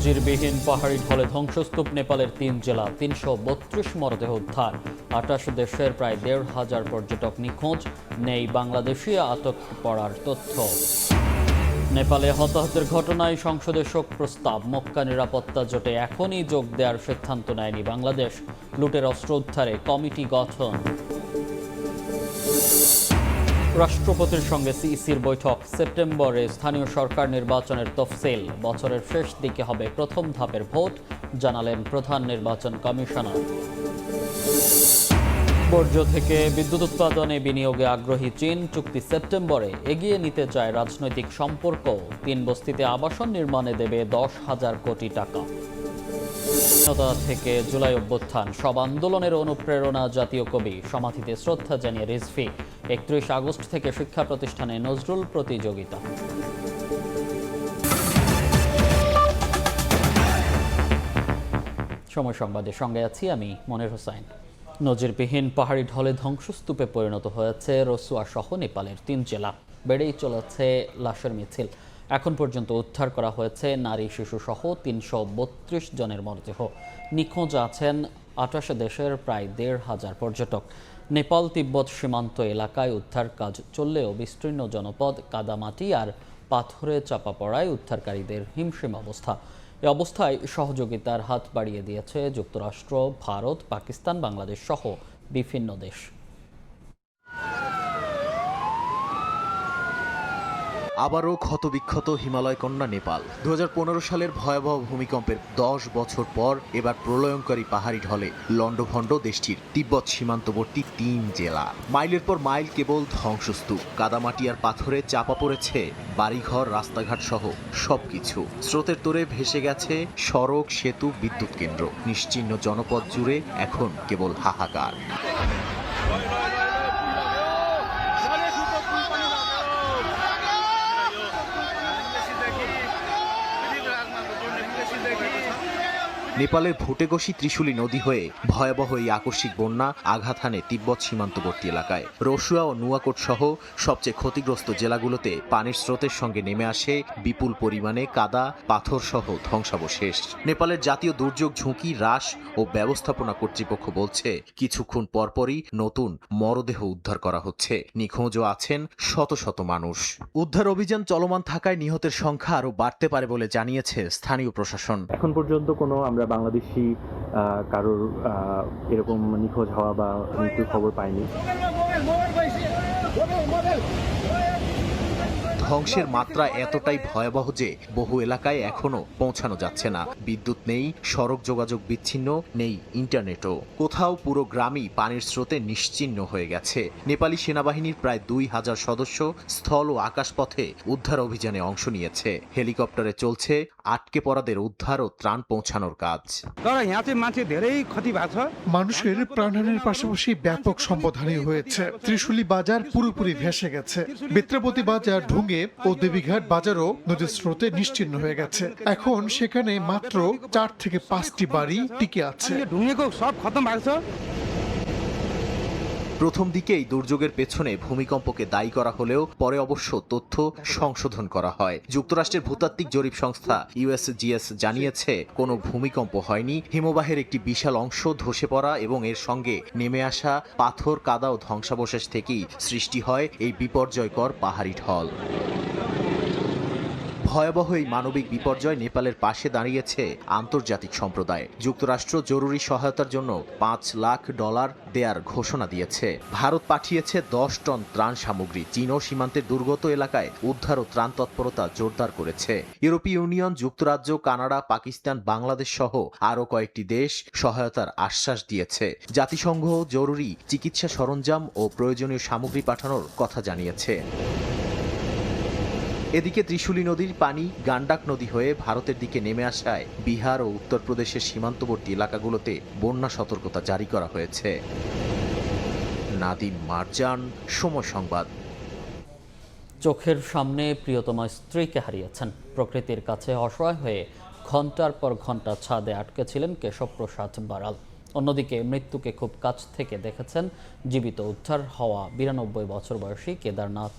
নজিরবিহীন পাহাড়ি ঢলে ধ্বংসস্তূপ নেপালের ৩ জেলা, ৩৩২ মরদেহ উদ্ধার। ২৮ দেশের প্রায় ১,৫০০ পর্যটক নিখোঁজ, নেই বাংলাদেশি আটক পড়ার তথ্য। নেপালে হতাহতের ঘটনায় সংসদে শোক প্রস্তাব। মক্কা নিরাপত্তা জোটে এখনই যোগ দেওয়ার সিদ্ধান্ত নেয়নি বাংলাদেশ। লুটের অস্ত্র উদ্ধারে কমিটি গঠন। রাষ্ট্রপতির সঙ্গে সিইসির বৈঠক। সেপ্টেম্বরে স্থানীয় সরকার নির্বাচনের তফসিল। বছরের শেষ দিকে হবে প্রথম ধাপের ভোট, জানালেন প্রধান নির্বাচন কমিশনার। বর্জ্য থেকে বিদ্যুৎ উৎপাদনে বিনিয়োগে আগ্রহী চীন। চুক্তি সেপ্টেম্বরে এগিয়ে নিতে চায় রাজনৈতিক সম্পর্ক। ৩ বস্তিতে আবাসন নির্মাণে দেবে ১০,০০০ কোটি টাকা। থেকে জুলাই অভ্যুত্থান, সব আন্দোলনের অনুপ্রেরণা জাতীয় কবি। সমাধিতে শ্রদ্ধা জানিয়ে রিজভী। ৩১ আগস্ট থেকে শিক্ষা প্রতিষ্ঠানে নজরুল প্রতিযোগিতা। সময় সংবাদের সঙ্গে আছি আমি মনির হোসেন। নজিরবিহীন পাহাড়ি ঢলে ধ্বংসস্তূপে পরিণত হয়েছে রসুয়া সহ নেপালের ৩ জেলা। বেড়েই চলেছে লাশের মিছিল। এখন পর্যন্ত উদ্ধার করা হয়েছে নারী শিশু সহ ৩৩২ জনের মরদেহ। নিখোঁজ আছেন ২৮ দেশের প্রায় ১,৫০০ পর্যটক। নেপাল তিব্বত সীমান্ত এলাকায় উদ্ধার কাজ চললেও বিস্তীর্ণ জনপদ কাদামাটি আর পাথরে চাপা পড়ায় উদ্ধারকারীদের হিমশিম অবস্থা। এ অবস্থায় সহযোগিতার হাত বাড়িয়ে দিয়েছে যুক্তরাষ্ট্র, ভারত, পাকিস্তান, বাংলাদেশ সহ বিভিন্ন দেশ। আবারও ক্ষতবিক্ষত হিমালয় কন্যা নেপাল। ২০১৫ সালের ভয়াবহ ভূমিকম্পের ১০ বছর পর এবার প্রলয়ঙ্করী পাহাড়ি ঢলে লণ্ডভণ্ড দেশটির তিব্বত সীমান্তবর্তী ৩ জেলা। মাইলের পর মাইল কেবল ধ্বংসস্তূপ, কাদামাটি আর পাথরে চাপা পড়েছে বাড়িঘর, রাস্তাঘাট সহ সবকিছু। স্রোতের তোরে ভেসে গেছে সড়ক, সেতু, বিদ্যুৎ কেন্দ্র। নিশ্চিহ্ন জনপদ জুড়ে এখন কেবল হাহাকার। নেপালের ভুটেগসি ত্রিশুলি নদী হয়ে ভয়াবহ এই আকস্মিক বন্যা আঘাত হানে তিব্বত সীমান্তবর্তী এলাকায়। রসুয়া ও নুয়াকোট সহ সবচেয়ে ক্ষতিগ্রস্ত জেলাগুলোতে পানির স্রোতের সঙ্গে নেমে আসে বিপুল পরিমাণে কাদা, পাথর সহ ধ্বংসাবশেষ। নেপালের জাতীয় দুর্যোগ ঝুঁকি হ্রাস ও ব্যবস্থাপনা কর্তৃপক্ষ বলছে, কিছুক্ষণ পরপরই নতুন মরদেহ উদ্ধার করা হচ্ছে। নিখোঁজও আছেন শত শত মানুষ। উদ্ধার অভিযান চলমান থাকায় নিহতের সংখ্যা আরও বাড়তে পারে বলে জানিয়েছে স্থানীয় প্রশাসন। এখন পর্যন্ত কোনো আমরা বাংলাদেশি কারোর এরকম নিখোঁজ হওয়া বা মৃত্যুর খবর পাইনি। ধ্বংসের মাত্রা এতটাই ভয়াবহ যে বহু এলাকায় এখনো পৌঁছানো যাচ্ছে না। বিদ্যুৎ নেই, সড়ক যোগাযোগ বিচ্ছিন্ন, নেই ইন্টারনেটও। কোথাও পুরো গ্রামই পানির স্রোতে নিশ্চিহ্ন হয়ে গেছে। নেপালি সেনাবাহিনীর প্রায় ২,০০০ সদস্য স্থল ও আকাশপথে উদ্ধার অভিযানে অংশ নিয়েছে। হেলিকপ্টারে চলছে আটকে পড়াদের উদ্ধার ও ত্রাণ পৌঁছানোর কাজ। মানুষের প্রাণহানির পাশাপাশি ব্যাপক সম্পদহানি হয়েছে। ত্রিশুলি বাজার পুরোপুরি ভেসে গেছে। বেত্রাপতি বাজার, ঢুঙ্গে ও দেবীঘাট বাজারও নদীর স্রোতে নিশ্চিহ্ন হয়ে গেছে। এখন সেখানে মাত্র ৪ থেকে ৫টি বাড়ি টিকে আছে। প্রথম দিকেই দুর্যোগের পেছনে ভূমিকম্পকে দায়ী করা হলেও পরে অবশ্য তথ্য সংশোধন করা হয়। যুক্তরাষ্ট্রের ভূতাত্ত্বিক জরিপ সংস্থা ইউএসজিএস জানিয়েছে, কোনো ভূমিকম্প হয়নি। হিমবাহের একটি বিশাল অংশ ধসে পড়া এবং এর সঙ্গে নেমে আসা পাথর, কাদা ও ধ্বংসাবশেষ থেকেই সৃষ্টি হয় এই বিপর্যয়কর পাহাড়ি ঢল। ভয়াবহ এই মানবিক বিপর্যয় নেপালের পাশে দাঁড়িয়েছে আন্তর্জাতিক সম্প্রদায়। যুক্তরাষ্ট্র জরুরি সহায়তার জন্য $৫ লাখ দেয়ার ঘোষণা দিয়েছে। ভারত পাঠিয়েছে ১০ টন ত্রাণ সামগ্রী। চীনও সীমান্তের দুর্গত এলাকায় উদ্ধার ও ত্রাণ তৎপরতা জোরদার করেছে। ইউরোপীয় ইউনিয়ন, যুক্তরাজ্য, কানাডা, পাকিস্তান, বাংলাদেশ সহ আরও কয়েকটি দেশ সহায়তার আশ্বাস দিয়েছে। জাতিসংঘ জরুরি চিকিৎসা সরঞ্জাম ও প্রয়োজনীয় সামগ্রী পাঠানোর কথা জানিয়েছে। এদিকে ত্রিশুলি নদীর পানি গান্ডাক নদী হয়ে ভারতের দিকে নেমে আসায় বিহার ও উত্তরপ্রদেশের সীমান্তবর্তী এলাকাগুলোতে বন্যা সতর্কতা জারি করা হয়েছে। নাদিম মারজান, সময় সংবাদ। চোখের সামনে প্রিয়তমা স্ত্রীকে হারিয়েছেন। প্রকৃতির কাছে অসহায় হয়ে ঘন্টার পর ঘন্টা ছাদে আটকে ছিলেন কেশব প্রসাদ বারাল। অন্যদিকে মৃত্যুকে খুব কাছ থেকে দেখেছেন জীবিত উদ্ধার হওয়া ৯২ বছর বয়সী কেদারনাথ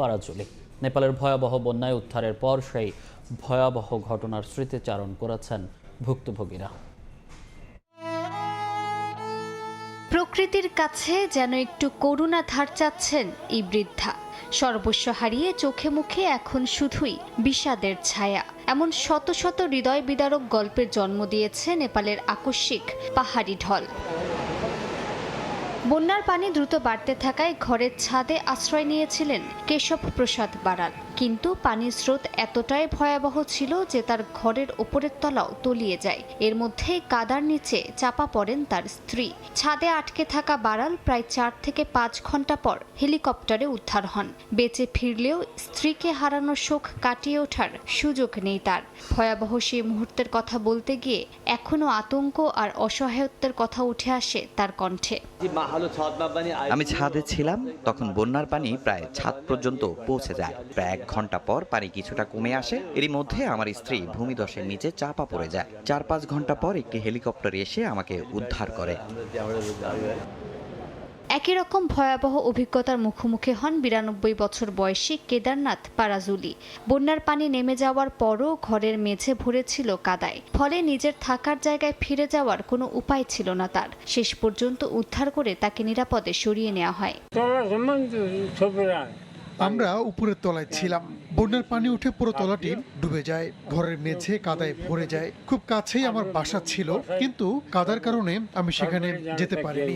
পারাজুলি। নেপালের ভয়াবহ বন্যায় উদ্ধারের পর সেই ভয়াবহ ঘটনার স্মৃতিচারণ করেছেন ভুক্তভোগীরা। প্রকৃতির কাছে যেন একটু করুণা ধার চাচ্ছেন এই বৃদ্ধা। সর্বস্ব হারিয়ে চোখে মুখে এখন শুধুই বিষাদের ছায়া। এমন শত শত হৃদয় বিদারক গল্পের জন্ম দিয়েছে নেপালের আকস্মিক পাহাড়ি ঢল। বন্যার পানি দ্রুত বাড়তে থাকায় ঘরের ছাদে আশ্রয় নিয়েছিলেন কেশব প্রসাদ বারাল, কিন্তু পানির স্রোত এতটাই ভয়াবহ ছিল যে তার ঘরের ওপরের তলাও তলিয়ে যায়। এর মধ্যেই কাদার নিচে চাপা পড়েন তার স্ত্রী। ছাদে আটকে থাকা বারাল প্রায় 4 থেকে 5 ঘন্টা পর হেলিকপ্টারে উদ্ধার হন। বেঁচে ফিরলেও স্ত্রীকে হারানোর শোক কাটিয়ে ওঠার সুযোগ নেই তার। ভয়াবহ সেই মুহূর্তের কথা বলতে গিয়ে এখনো আতঙ্ক আর অসহায়ত্বের কথা উঠে আসে তার কণ্ঠে। আমি ছাদে ছিলাম, তখন বন্যার পানি প্রায় ছাদ পর্যন্ত পৌঁছে যায়। প্রায় 1 ঘন্টা পর পানি কিছুটা কমে আসে। এরই মধ্যে আমার স্ত্রী ভূমিধসের নিচে চাপা পড়ে যায়। 4-5 ঘন্টা পর একটি হেলিকপ্টার এসে আমাকে উদ্ধার করে। একই রকম ভয়াবহ অভিজ্ঞতার মুখোমুখি হন 92 বছর বয়সী কেদারনাথ পারাজুলি। বন্যার পানি নেমে যাওয়ার পরও ঘরের মেঝে ভরেছিল কাদায়, ফলে নিজের থাকার জায়গায় ফিরে যাওয়ার কোনো উপায় ছিল না তার। শেষ পর্যন্ত উদ্ধার করে তাকে নিরাপদে সরিয়ে নেওয়া হয়। আমরা উপরের তলায় ছিলাম, বন্যার পানি উঠে পুরো তলাটি ডুবে যায়, ঘরের মেঝে কাদায় ভরে যায়। খুব কাছেই আমার বাসা ছিল, কিন্তু কাদার কারণে আমি সেখানে যেতে পারিনি।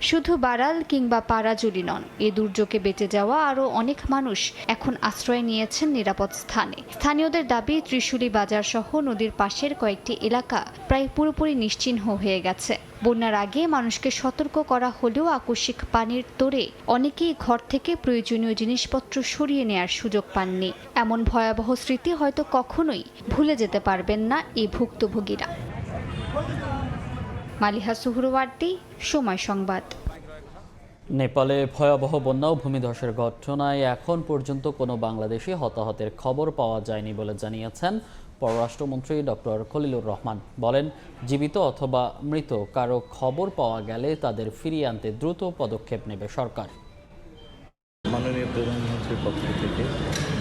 শুধু বারাল কিংবা পারাজুলি নন, এ দুর্যোগে বেঁচে যাওয়া আরও অনেক মানুষ এখন আশ্রয় নিয়েছেন নিরাপদ স্থানে। স্থানীয়দের দাবি, ত্রিশুলি বাজার সহ নদীর পাশের কয়েকটি এলাকা প্রায় পুরোপুরি নিশ্চিহ্ন হয়ে গেছে। বন্যার আগে মানুষকে সতর্ক করা হলেও আকস্মিক পানির তোড়ে অনেকেই ঘর থেকে প্রয়োজনীয় জিনিসপত্র সরিয়ে নেয়ার সুযোগ পাননি। এমন ভয়াবহ স্মৃতি হয়তো কখনোই ভুলে যেতে পারবেন না এই ভুক্তভোগীরা। মালিহা সুহরওয়ার্দী, সময় সংবাদ। নেপালে ভয়াবহ বন্যা ও ভূমিধসের ঘটনায় এখন পর্যন্ত কোনো বাংলাদেশি হতাহতের খবর পাওয়া যায়নি বলে জানিয়েছেন পররাষ্ট্রমন্ত্রী ডক্টর খলিলুর রহমান। বলেন, জীবিত অথবা মৃত কারো খবর পাওয়া গেলে তাদের ফিরিয়ে আনতে দ্রুত পদক্ষেপ নেবে সরকার। মাননীয় প্রধানমন্ত্রীর পক্ষ থেকে,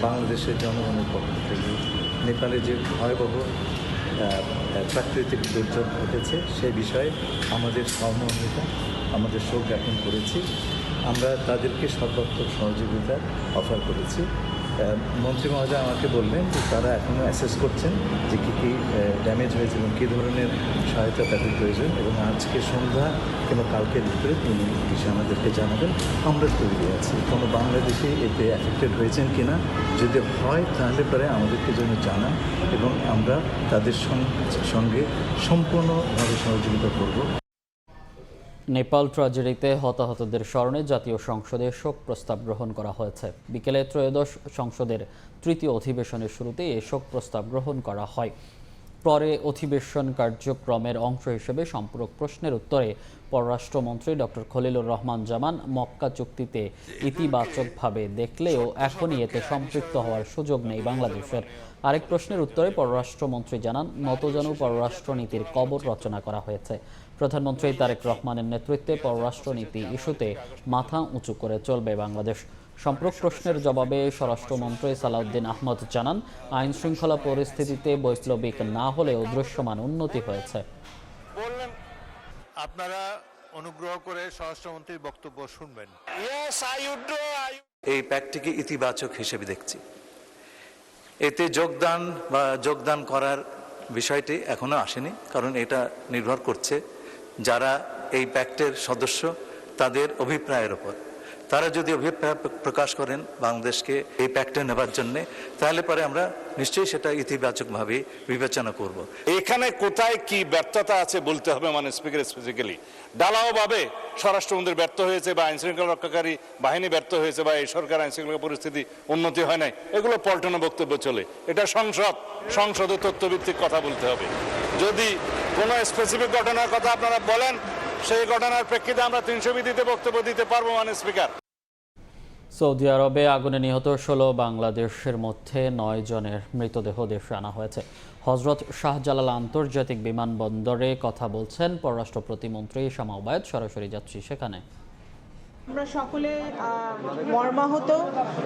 বাংলাদেশের জনগণের পক্ষ থেকে নেপালে যে ভয়াবহ প্রাকৃতিক দুর্যোগ ঘটেছে সে বিষয়ে আমাদের সহমর্মিতা, আমাদের শোক জ্ঞাপন করেছি। আমরা তাদেরকে সর্বাত্মক সহযোগিতা অফার করেছি। মন্ত্রী মহোদয় আমাকে বললেন যে তারা এখনও অ্যাসেস করছেন যে কী কী ড্যামেজ হয়েছে এবং কী ধরনের সহায়তা তাদের প্রয়োজন, এবং আজকে সন্ধ্যা কিংবা কালকের ভিতরে তিনি এসে আমাদেরকে জানাবেন। আমরা তৈরি আছি। কোনো বাংলাদেশি এতে অ্যাফেক্টেড হয়েছেন কি না, যদি হয় তাহলে পরে আমাদেরকে যেন জানান এবং আমরা তাদের সঙ্গে সম্পূর্ণভাবে সহযোগিতা করব। নেপাল ট্র্যাজেডিতে হতাহতদের স্মরণে জাতীয় সংসদে শোক প্রস্তাব গ্রহণ করা হয়েছে। বিকেলে ত্রয়োদশ সংসদের 3য় অধিবেশনের শুরুতে এই শোক প্রস্তাব গ্রহণ করা হয়। পরে অধিবেশন কার্যক্রমের অংশ হিসেবে সম্পূরক প্রশ্নের উত্তরে পররাষ্ট্রমন্ত্রী ডক্টর খলিলুর রহমান জানান, মক্কা চুক্তিতে ইতিবাচকভাবে দেখলেও এখনই এতে সম্পৃক্ত হওয়ার সুযোগ নেই বাংলাদেশের। আরেক প্রশ্নের উত্তরে পররাষ্ট্রমন্ত্রী জানান, নতজানু পররাষ্ট্রনীতির কবর রচনা করা হয়েছে। প্রধানমন্ত্রী তারেক রহমানের নেতৃত্বে পররাষ্ট্রনীতি ইস্যুতে মাথা উঁচু করে চলবে বাংলাদেশ। সম্পূরক প্রশ্নের জবাবে স্বরাষ্ট্রমন্ত্রী সালাউদ্দিন আহমদ জানান, আইন শৃঙ্খলা পরিস্থিতিতে বৈপ্লবিক না হলেও দৃশ্যমান উন্নতি হয়েছে। আপনারা অনুগ্রহ করে স্বরাষ্ট্রমন্ত্রীর বক্তব্য শুনবেন। এই প্যাক্টটিকে ইতিবাচক হিসেবে দেখছি। এতে যোগদান করার বিষয়টি এখনো আসেনি, কারণ এটা নির্ভর করছে যারা এই প্যাক্টের সদস্য তাদের অভিপ্রায়ের উপর। তারা যদি অভিপ্রায় প্রকাশ করেন বাংলাদেশকে এই প্যাক্টে নেবার জন্য, তাহলে পরে আমরা নিশ্চয়ই সেটা ইতিবাচকভাবে বিবেচনা করব। এখানে কোথায় কি ব্যর্থতা আছে বলতে হবে, মানে স্পিকার স্পেসিফিক্যালি ঢালাওভাবে স্বরাষ্ট্রমন্ত্রী ব্যর্থ হয়েছে বা আইন শৃঙ্খলা রক্ষাকারী বাহিনী ব্যর্থ হয়েছে বা এই সরকার আইন শৃঙ্খলা পরিস্থিতি উন্নতি হয় নাই, এগুলো পল্টনা বক্তব্য চলে। এটা সংসদে তথ্যভিত্তিক কথা বলতে হবে। যদি কোনো স্পেসিফিক ঘটনার কথা আপনারা বলেন, সেই ঘটনার প্রেক্ষিতে আমরা 300 বিধিতে বক্তব্য দিতে পারবো, মানে স্পিকার। সৌদি আরবে আগুনে নিহত 16 বাংলাদেশের মধ্যে 9 জনের মৃতদেহ দেশে আনা হয়েছে। হজরত শাহজালাল আন্তর্জাতিক বিমানবন্দরে কথা বলছেন পররাষ্ট্র প্রতিমন্ত্রী শামা ওবায়েদ। সরাসরি যাচ্ছি সেখানে। আমরা সকলে মর্মাহত।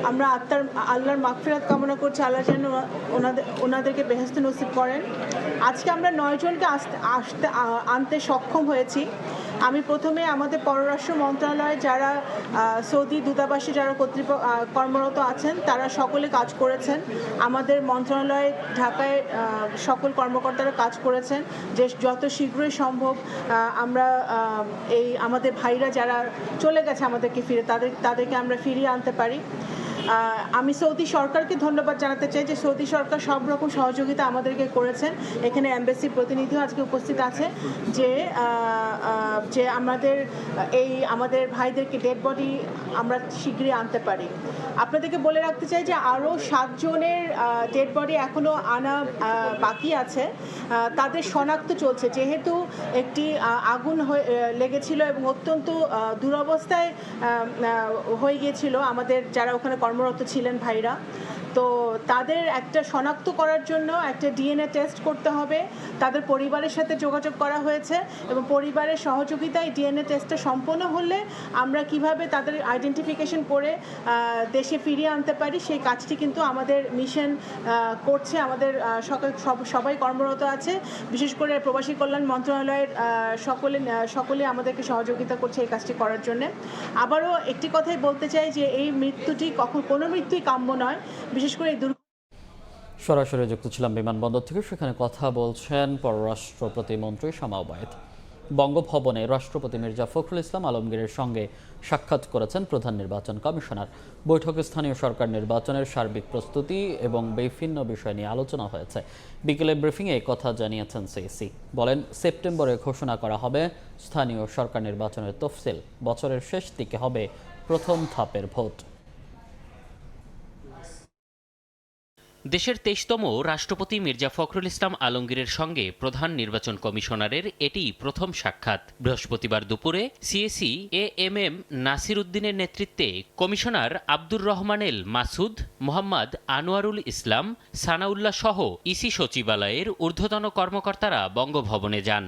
আমরা আল্লাহর মাগফিরাত কামনা করছি, আল্লাহ যেন ওনাদেরকে বেহেশত নসিব করেন। আজকে আমরা 9 জনকে আনতে সক্ষম হয়েছি। আমি প্রথমে আমাদের পররাষ্ট্র মন্ত্রণালয়ে যারা সৌদি দূতাবাসে যারা কর্মরত আছেন তারা সকলে কাজ করেছেন। আমাদের মন্ত্রণালয়ে ঢাকায় সকল কর্মকর্তারা কাজ করেছেন যে যত শীঘ্রই সম্ভব আমরা আমাদের ভাইরা যারা চলে গেছে আমাদেরকে তাদেরকে আমরা ফিরিয়ে আনতে পারি। আমি সৌদি সরকারকে ধন্যবাদ জানাতে চাই যে সৌদি সরকার সব রকম সহযোগিতা আমাদেরকে করেছেন। এখানে এমবাসি প্রতিনিধিও আজকে উপস্থিত আছে যে আমাদের ভাইদেরকে ডেড বডি আমরা শীঘ্রই আনতে পারি। আপনাদেরকে বলে রাখতে চাই যে আরও 7 জনের ডেড বডি এখনও আনা বাকি আছে। তাদের শনাক্ত চলছে, যেহেতু একটি আগুন লেগেছিল এবং অত্যন্ত দুরবস্থায় হয়ে গিয়েছিল আমাদের যারা ওখানে কর্মরত ছিলেন ভাইরা। তো তাদের একটা শনাক্ত করার জন্য একটা ডিএনএ টেস্ট করতে হবে। তাদের পরিবারের সাথে যোগাযোগ করা হয়েছে এবং পরিবারের সহযোগিতায় ডিএনএ টেস্টটা সম্পন্ন হলে আমরা কিভাবে তাদের আইডেন্টিফিকেশন করে দেশে ফিরিয়ে আনতে পারি সেই কাজটি কিন্তু আমাদের মিশন করছে। আমাদের সবাই কর্মরত আছে, বিশেষ করে প্রবাসী কল্যাণ মন্ত্রণালয়ের সকলে আমাদেরকে সহযোগিতা করছে এই কাজটি করার জন্য। আবারও একটি কথাই বলতে চাই যে এই মৃত্যুটি কোনো মৃত্যুই কাম্য নয়, বিশেষ করে এই সরাসরি যুক্ত ছিলাম বিমানবন্দর থেকে, সেখানে কথা বলছেন পররাষ্ট্র প্রতিমন্ত্রী শামা ওবায়েদ। বঙ্গভবনে রাষ্ট্রপতি মির্জা ফখরুল ইসলাম আলমগীরের সঙ্গে সাক্ষাৎ করেছেন প্রধান নির্বাচন কমিশনার। বৈঠকে স্থানীয় সরকার নির্বাচনের সার্বিক প্রস্তুতি এবং বিভিন্ন বিষয় নিয়ে আলোচনা হয়েছে। বিকেলে ব্রিফিংয়ে কথা জানিয়েছেন সিইসি। বলেন, সেপ্টেম্বরে ঘোষণা করা হবে স্থানীয় সরকার নির্বাচনের তফসিল। বছরের শেষ দিকে হবে প্রথম ধাপের ভোট। দেশের 23তম রাষ্ট্রপতি মির্জা ফখরুল ইসলাম আলমগীরের সঙ্গে প্রধান নির্বাচন কমিশনারের এটি প্রথম সাক্ষাৎ। বৃহস্পতিবার দুপুরে সিএসি এএমএম নাসির উদ্দিনের নেতৃত্বে কমিশনার আব্দুর রহমান এল মাসুদ, মোহাম্মদ আনোয়ারুল ইসলাম, সানাউল্লাহ সহ ইসি সচিবালয়ের ঊর্ধ্বতন কর্মকর্তারা বঙ্গভবনে যান।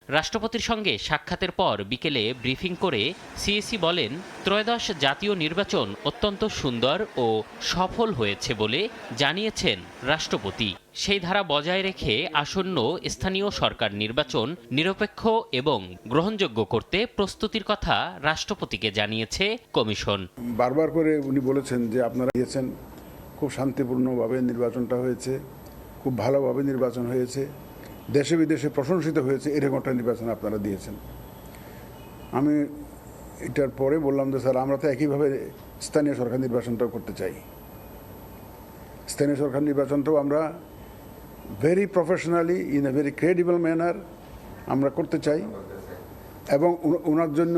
রাষ্ট্রপতির সঙ্গে সাক্ষাতের পর বিকেলে ব্রিফিং করে সিএসি বলেন, ত্রয়োদশ জাতীয় নির্বাচন অত্যন্ত সুন্দর ও সফল হয়েছে বলে জানিয়েছেন রাষ্ট্রপতি। সেই ধারা বজায় রেখে আসন্ন স্থানীয় সরকার নির্বাচন নিরপেক্ষ এবং গ্রহণযোগ্য করতে প্রস্তুতির কথা রাষ্ট্রপতিকে জানিয়েছে কমিশন। বারবার করে উনি বলেছেন যে আপনারা দিয়েছেন, খুব শান্তিপূর্ণভাবে নির্বাচনটা হয়েছে, খুব ভালোভাবে নির্বাচন হয়েছে, দেশে বিদেশে প্রশংসিত হয়েছে, এরকম একটা নির্বাচন আপনারা দিয়েছেন। আমি এটার পরে বললাম যে স্যার, আমরা তো একইভাবে স্থানীয় সরকার নির্বাচনটাও করতে চাই। স্থানীয় সরকার নির্বাচনটাও আমরা very professionally in a very credible manner আমরা করতে চাই এবং ওনার জন্য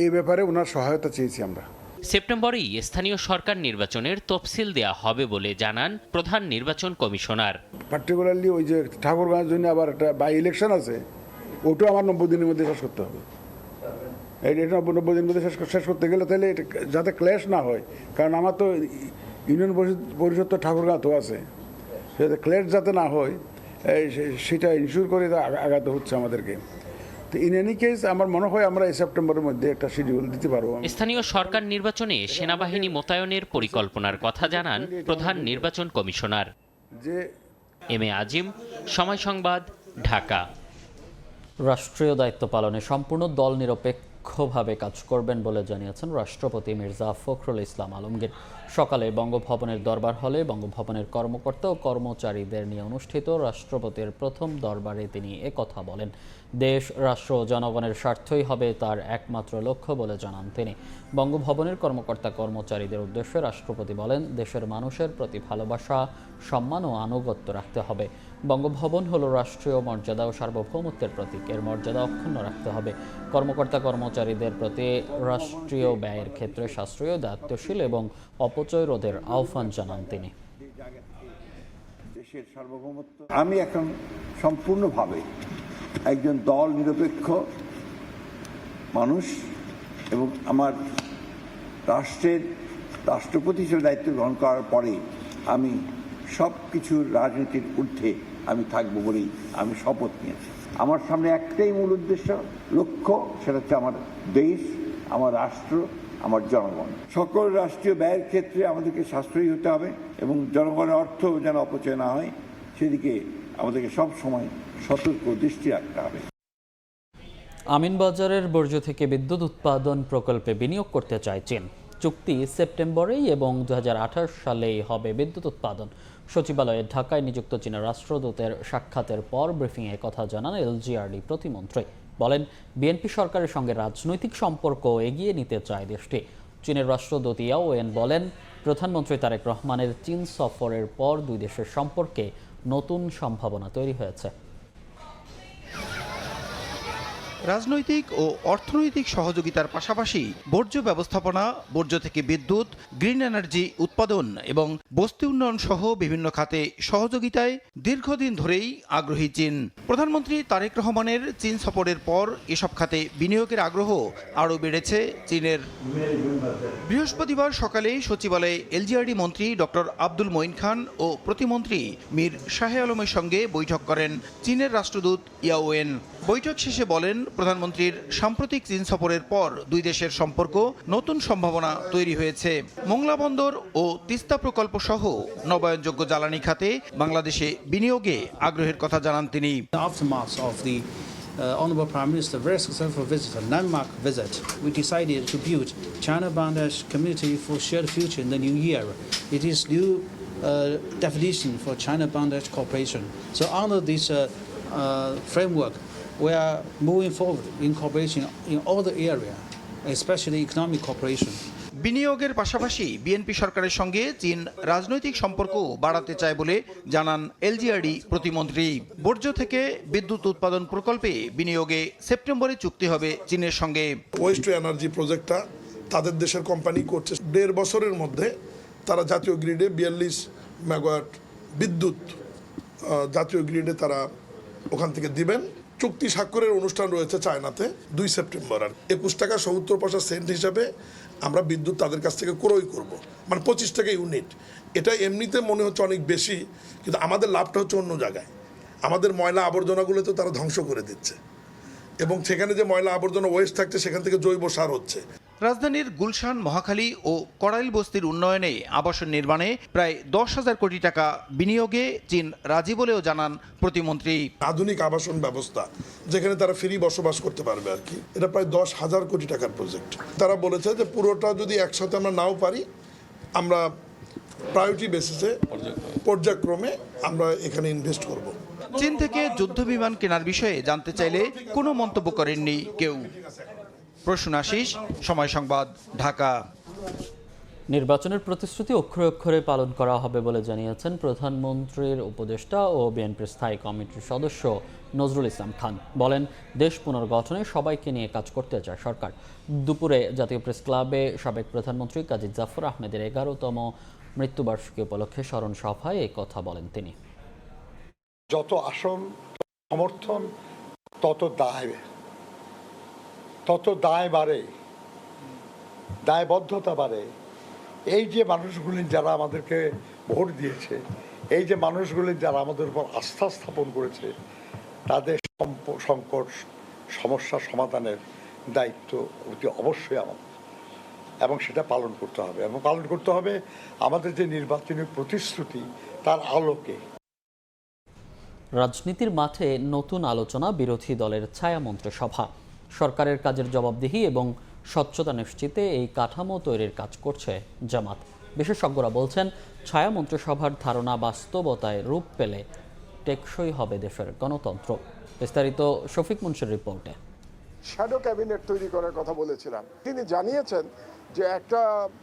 এই ব্যাপারে ওনার সহায়তা চেয়েছি আমরা। সেপ্টেম্বরেই স্থানীয় সরকার নির্বাচনের তফসিল দেয়া হবে বলে জানান প্রধান নির্বাচন কমিশনার। পার্টিকুলারলি ওই যে ঠাকুরগাঁওয়ের জন্য আবার একটা বাই ইলেকশন আছে, ওটাও আমার 90 দিনের মধ্যে শেষ করতে হবে। এটা 90 দিনের মধ্যে শেষ করতে গেলে তাহলে যাতে ক্ল্যাশ না হয়, কারণ আমার তো ইউনিয়ন পরিষদ তো ঠাকুরগাঁও আছে, সেটা ক্ল্যাশ যাতে না হয় সেটা ইনশিওর করে আগাতে হচ্ছে আমাদেরকে। ইন এনি কেস আমার মনে হয় আমরা এই সেপ্টেম্বরের মধ্যে একটা শিডিউল দিতে পারবো। স্থানীয় সরকার নির্বাচনে সেনাবাহিনী মোতায়েনের পরিকল্পনার কথা জানান প্রধান নির্বাচন কমিশনার। এম এ আজিম, সময় সংবাদ, ঢাকা। রাষ্ট্রীয় দায়িত্ব পালনে সম্পূর্ণ দল নিরপেক্ষভাবে কাজ করবেন বলে জানিয়েছেন রাষ্ট্রপতি মির্জা ফখরুল ইসলাম আলমগীর। সকালে বঙ্গভবনের দরবার হলে বঙ্গভবনের কর্মকর্তা ও কর্মচারীদের নিয়ে অনুষ্ঠিত রাষ্ট্রপতির প্রথম দরবারে তিনি একথা বলেন। দেশ, রাষ্ট্র ও জনগণের স্বার্থই হবে তার একমাত্র লক্ষ্য বলে জানান তিনি। বঙ্গভবনের কর্মকর্তা কর্মচারীদের উদ্দেশ্যে রাষ্ট্রপতি বলেন, দেশের মানুষের প্রতি ভালোবাসা, সম্মান ও আনুগত্য রাখতে হবে। বঙ্গভবন হলো রাষ্ট্রীয় মর্যাদা ও সার্বভৌমত্বের প্রতীক, এর মর্যাদা অক্ষুণ্ণ রাখতে হবে। কর্মকর্তা কর্মচারীদের প্রতি রাষ্ট্রীয় ব্যয়ের ক্ষেত্রে সাশ্রয়ী, দায়িত্বশীল এবং অপচয় রোধের আহ্বান জানান তিনি। দেশের সার্বভৌমত্ব, আমি এখন সম্পূর্ণভাবে একজন দল নিরপেক্ষ মানুষ এবং আমার রাষ্ট্রপতি হিসেবে দায়িত্ব গ্রহণ করার পরে আমি সব কিছুর রাজনীতির ঊর্ধ্বে আমি থাকবো বলেই আমি শপথ নিয়েছি। আমার সামনে একটাই মূল উদ্দেশ্য, লক্ষ্য, সেটা হচ্ছে আমার দেশ, আমার রাষ্ট্র, আমার জনগণ। সকল রাষ্ট্রীয় ব্যয়ের ক্ষেত্রে আমাদেরকে সাশ্রয়ী হতে হবে এবং জনগণের অর্থ যেন অপচয় না হয় সেদিকে আমাদেরকে সব সময় সতর্ক দৃষ্টি রাখতে হবে। আমিনবাজারের বর্জ্য থেকে বিদ্যুৎ উৎপাদন প্রকল্পে বিনিয়োগ করতে চায় চীন। চুক্তি সেপ্টেম্বরেই এবং 2028 সালেই হবে বিদ্যুৎ উৎপাদন। সচিবালয়ে ঢাকায় নিযুক্ত চীনের রাষ্ট্রদূতের সাক্ষাতের পর ব্রিফিংয়ে কথা জানান এলজিআরডি প্রতিমন্ত্রী। বলেন, বিএনপি সরকারের সঙ্গে রাজনৈতিক সম্পর্ক এগিয়ে নিতে চায় দেশটি। চীনের রাষ্ট্রদূত ইয়াও ওয়েন বলেন, প্রধানমন্ত্রী তারেক রহমানের চীন সফরের পর দুই দেশের সম্পর্কে নতুন সম্ভাবনা তৈরি হয়েছে। রাজনৈতিক ও অর্থনৈতিক সহযোগিতার পাশাপাশি বর্জ্য ব্যবস্থাপনা, বর্জ্য থেকে বিদ্যুৎ, গ্রিন এনার্জি উৎপাদন এবং বস্তি উন্নয়ন সহ বিভিন্ন খাতে সহযোগিতায় দীর্ঘদিন ধরেই আগ্রহী চীন। প্রধানমন্ত্রী তারেক রহমানের চীন সফরের পর এসব খাতে বিনিয়োগের আগ্রহ আরও বেড়েছে চীনের। বৃহস্পতিবার সকালে সচিবালয়ে এলজিআরডি মন্ত্রী ডক্টর আব্দুল মঈন খান ও প্রতিমন্ত্রী মীর শাহে আলমের সঙ্গে বৈঠক করেন চীনের রাষ্ট্রদূত ইয়াও ওয়েন। বৈঠক শেষে বলেন, প্রধানমন্ত্রীর সাম্প্রতিক চীন সফরের পর দুই দেশের সম্পর্ক নতুন সম্ভাবনা তৈরি হয়েছে। মোংলা বন্দর ও তিস্তা প্রকল্প সহ নবায়নযোগ্য জ্বালানি খাতে বাংলাদেশে বিনিয়োগে আগ্রহের কথা জানান তিনি। Honorable Prime Minister, very successful visit, a landmark visit. We decided to build China-Bangladesh Community for Shared Future in the new year. It is new definition for China-Bangladesh cooperation. So under this framework, we are moving forward in cooperation in all the area, especially economic cooperation. বিনিয়োগের পাশাপাশি BNP সরকারের সঙ্গে চীন রাজনৈতিক সম্পর্ক বাড়াতে চায় বলে জানান এলজিআরডি প্রতিমন্ত্রী। বর্জ্য থেকে বিদ্যুৎ উৎপাদন প্রকল্পে বিনিয়োগে সেপ্টেম্বরে চুক্তি হবে চীনের সঙ্গে। ওয়েস্ট এনার্জি প্রজেক্টটা তাদের দেশের কোম্পানি করছে। 1.5 বছরের মধ্যে তারা জাতীয় গ্রিডে 42 মেগাওয়াট বিদ্যুৎ জাতীয় গ্রিডে তারা ওখান থেকে দিবেন। চুক্তি স্বাক্ষরের অনুষ্ঠান রয়েছে চায়নাতে 2 সেপ্টেম্বর। আর 21 টাকা 70 পয়সা সেন্ট হিসাবে আমরা বিদ্যুৎ তাদের কাছ থেকে ক্রয় করব, মানে 25 টাকা ইউনিট। এটা এমনিতে মনে হচ্ছে অনেক বেশি, কিন্তু আমাদের লাভটা হচ্ছে অন্য জায়গায়। আমাদের ময়লা আবর্জনাগুলো তো তারা ধ্বংস করে দিচ্ছে এবং সেখানে যে ময়লা আবর্জনা ওয়েস্ট থাকছে সেখান থেকে জৈব সার হচ্ছে। রাজধানীর গুলশান, মহাখালী ও কড়াইল বস্তির উন্নয়নে আবাসন নির্মাণে প্রায় 10,000 কোটি টাকা বিনিয়োগে চীন রাজি বলেও জানান প্রতিমন্ত্রী। আধুনিক আবাসন ব্যবস্থা যেখানে তারা ফ্রি বসবাস করতে পারবে আর কি, এটা প্রায় 10,000 কোটি টাকার প্রজেক্ট। তারা বলেছে যে পুরোটা যদি একসাথে আমরা নাও পারি, আমরা প্রায়োরিটি বেসিসে পর্যায়ক্রমে আমরা এখানে ইনভেস্ট করব। চীন থেকে যুদ্ধ বিমান কেনার বিষয়ে জানতে চাইলে কোনো মন্তব্য করেননি কেউ। প্রসূন আশিস, সময় সংবাদ, ঢাকা। নির্বাচনের প্রতিশ্রুতি অক্ষরে অক্ষরে পালন করা হবে বলে জানিয়েছেন প্রধানমন্ত্রীর উপদেষ্টা ও বিএনপির স্থায়ী কমিটির সদস্য নজরুল ইসলাম খান। বলেন, দেশ পুনর্গঠনে সবাইকে নিয়ে কাজ করতে চায় সরকার। দুপুরে জাতীয় প্রেস ক্লাবে সাবেক প্রধানমন্ত্রী কাজী জাফর আহমেদের 11তম মৃত্যুবার্ষিকী উপলক্ষে স্মরণ সভায় এই কথা বলেন তিনি। যত আসন সমর্থন তত দায় বাড়ে, দায়বদ্ধতা বাড়ে। এই যে মানুষগুলি যারা আমাদেরকে ভোট দিয়েছে, এই যে মানুষগুলি যারা আমাদের উপর আস্থা স্থাপন করেছে, তাদের সংকট সমস্যা সমাধানের দায়িত্ব অতি অবশ্যই আমাদের, এবং সেটা পালন করতে হবে। এবং পালন করতে হবে আমাদের যে নির্বাচনী প্রতিশ্রুতি তার আলোকে। রাজনীতির মাঠে নতুন আলোচনা বিরোধী দলের ছায়া মন্ত্রিসভা। সরকারের কাজের জবাবদিহি এবং স্বচ্ছতা নিশ্চিতে এই কাঠামো তৈরির কাজ করছে জামাত। বিশেষজ্ঞরা বলছেন, ছায়া মন্ত্রিসভার ধারণা বাস্তবতায় রূপ পেলে টেকসই হবে দেশের গণতন্ত্র। বিস্তারিত শফিক মুন্সির রিপোর্টে। শ্যাডো ক্যাবিনেট তৈরি করার কথা বলেছিলাম, তিনি জানিয়েছেন যে একটা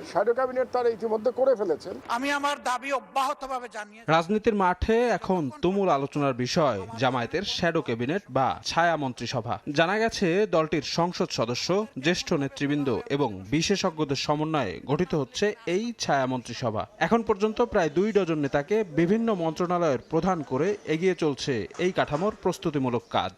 শ্যাডো ক্যাবিনেট তারা ইতিমধ্যে করে ফেলেছেন। আমি আমার দাবি অব্যাহতভাবে জানিয়ে রাজনীতির মাঠে এখন তুমুল আলোচনার বিষয় জামায়াতের শ্যাডো ক্যাবিনেট বা ছায়া মন্ত্রিসভা। জানা গেছে দলটির সংসদ সদস্য, জ্যেষ্ঠ নেতৃবৃন্দ এবং বিশেষজ্ঞদের সমন্বয়ে গঠিত হচ্ছে এই ছায়া মন্ত্রিসভা। এখন পর্যন্ত প্রায় 2 ডজন নেতাকে বিভিন্ন মন্ত্রণালয়ের প্রধান করে এগিয়ে চলছে এই কাঠামোর প্রস্তুতিমূলক কাজ।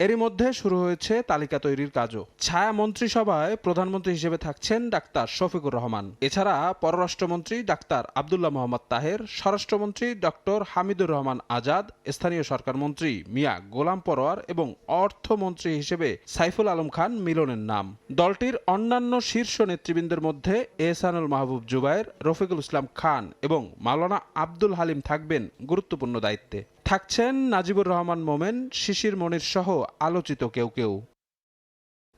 এরই মধ্যে শুরু হয়েছে তালিকা তৈরির কাজও। ছায়া মন্ত্রিসভায় প্রধানমন্ত্রী হিসেবে থাকছেন ডাক্তার শফিকুর রহমান। এছাড়া পররাষ্ট্রমন্ত্রী ডাক্তার আব্দুল্লাহ মোহাম্মদ তাহের, স্বরাষ্ট্রমন্ত্রী ডক্টর হামিদুর রহমান আজাদ, স্থানীয় সরকার মন্ত্রী মিয়া গোলাম পরোয়ার এবং অর্থমন্ত্রী হিসেবে সাইফুল আলম খান মিলনের নাম। দলটির অন্যান্য শীর্ষ নেতৃবৃন্দের মধ্যে এহসানুল মাহবুব জুবায়ের, রফিকুল ইসলাম খান এবং মাওলানা আব্দুল হালিম থাকবেন গুরুত্বপূর্ণ দায়িত্বে। থাকছেন নাজিবুর রহমান মোমেন, শিশির মনির সহ আলোচিত কেউ কেউ।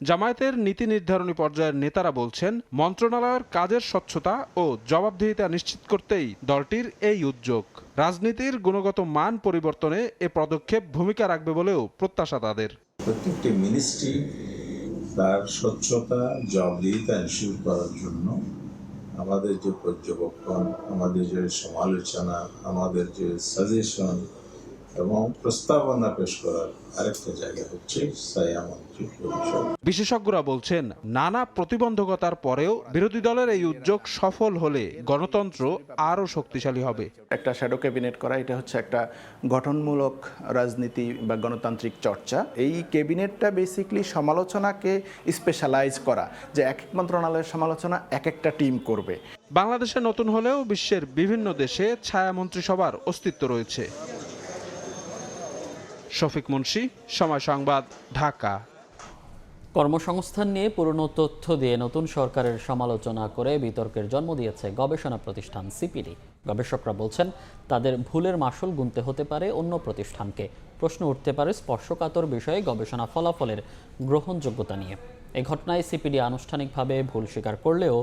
জামায়াতের নীতি নির্ধারণী পর্যায়ের নেতারা বলছেন, মন্ত্রণালয়ের কাজের স্বচ্ছতা ও জবাবদিহিতা নিশ্চিত করতেই দলটির এই উদ্যোগ। রাজনীতির গুণগত মান পরিবর্তনে এ পদক্ষেপ ভূমিকা রাখবে বলেও প্রত্যাশা তাদের। প্রত্যেকটি মিনিস্ট্রি তার স্বচ্ছতা জবাবদিহিতা এনশিওর করার জন্য আমাদের যে পর্যবেক্ষণ, আমাদের যে সমালোচনা, আমাদের যে সাজেশন এবং প্রস্তাবনা পেশ করার আরেকটা জায়গা হচ্ছে ছায়া মন্ত্রী পরিষদ। বিশেষজ্ঞরা বলছেন, নানা প্রতিবন্ধকতার পরেও বিরোধী দলের এই উদ্যোগ সফল হলে গণতন্ত্র আরও শক্তিশালী হবে। একটা শ্যাডো ক্যাবিনেট করা, এটা হচ্ছে একটা গঠনমূলক রাজনীতি বা গণতান্ত্রিক চর্চা। এই ক্যাবিনেটটা বেসিক্যালি সমালোচনাকে স্পেশালাইজ করা, যে এক এক মন্ত্রণালয়ের সমালোচনা এক একটা টিম করবে। বাংলাদেশে নতুন হলেও বিশ্বের বিভিন্ন দেশে ছায়া মন্ত্রিসভার অস্তিত্ব রয়েছে। শফিক মুন্সি, সময় সংবাদ, ঢাকা। কর্মসংস্থান নিয়ে পুরনো তথ্য দিয়ে নতুন সরকারের সমালোচনা করে বিতর্কের জন্ম দিয়েছে গবেষণা প্রতিষ্ঠান সিপিডি। গবেষকরা বলছেন, তাদের ভুলের মাসুল গুনতে হতে পারে অন্য প্রতিষ্ঠানকে। প্রশ্ন উঠতে পারে স্পর্শকাতর বিষয়ে গবেষণা ফলাফলের গ্রহণযোগ্যতা নিয়ে। এই ঘটনায় সিপিডি আনুষ্ঠানিকভাবে ভুল স্বীকার করলেও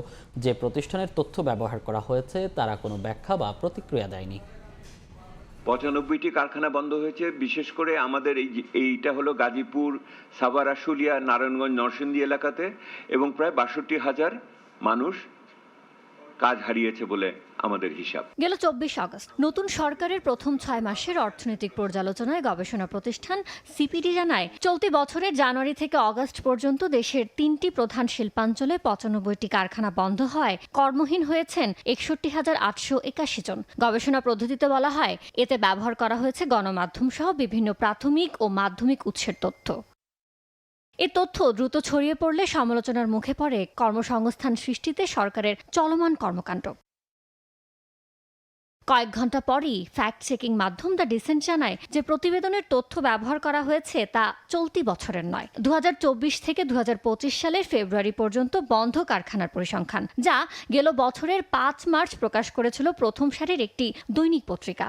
যে প্রতিষ্ঠানের তথ্য ব্যবহার করা হয়েছে তারা কোনো ব্যাখ্যা বা প্রতিক্রিয়া দেয়নি। ৯৫টি কারখানা বন্ধ হয়েছে। বিশেষ করে আমাদের এইটা হলো গাজীপুর, সাভার, আশুলিয়া, নারায়ণগঞ্জ, নরসিংদী এলাকাতে, এবং প্রায় ৬২,০০০ মানুষ কাজ হারিয়েছে বলে আমাদের হিসাব। গেল ২৪ আগস্ট নতুন সরকারের প্রথম ৬ মাসের অর্থনৈতিক পর্যালোচনায় গবেষণা প্রতিষ্ঠান সিপিডি জানায়, চলতি বছরের জানুয়ারি থেকে অগস্ট পর্যন্ত দেশের ৩টি প্রধান শিল্পাঞ্চলে ৯৫টি কারখানা বন্ধ হয়। কর্মহীন হয়েছেন ৬১,৮৮১ জন। গবেষণা পদ্ধতিতে বলা হয়, এতে ব্যবহার করা হয়েছে গণমাধ্যম সহ বিভিন্ন প্রাথমিক ও মাধ্যমিক উৎসের তথ্য। এ তথ্য দ্রুত ছড়িয়ে পড়লে সমালোচনার মুখে পড়ে কর্মসংস্থান সৃষ্টিতে সরকারের চলমান কর্মকাণ্ড। কয়েক ঘন্টা পরই ফ্যাক্ট চেকিং মাধ্যম দ্য ডিসেন্ট জানায় যে প্রতিবেদনের তথ্য ব্যবহার করা হয়েছে তা চলতি বছরের নয়, ২০২৪ থেকে ২০২৫ সালের ফেব্রুয়ারি পর্যন্ত বন্ধ কারখানার পরিসংখ্যান, যা গেল বছরের ৫ মার্চ প্রকাশ করেছিল প্রথম সারির একটি দৈনিক পত্রিকা।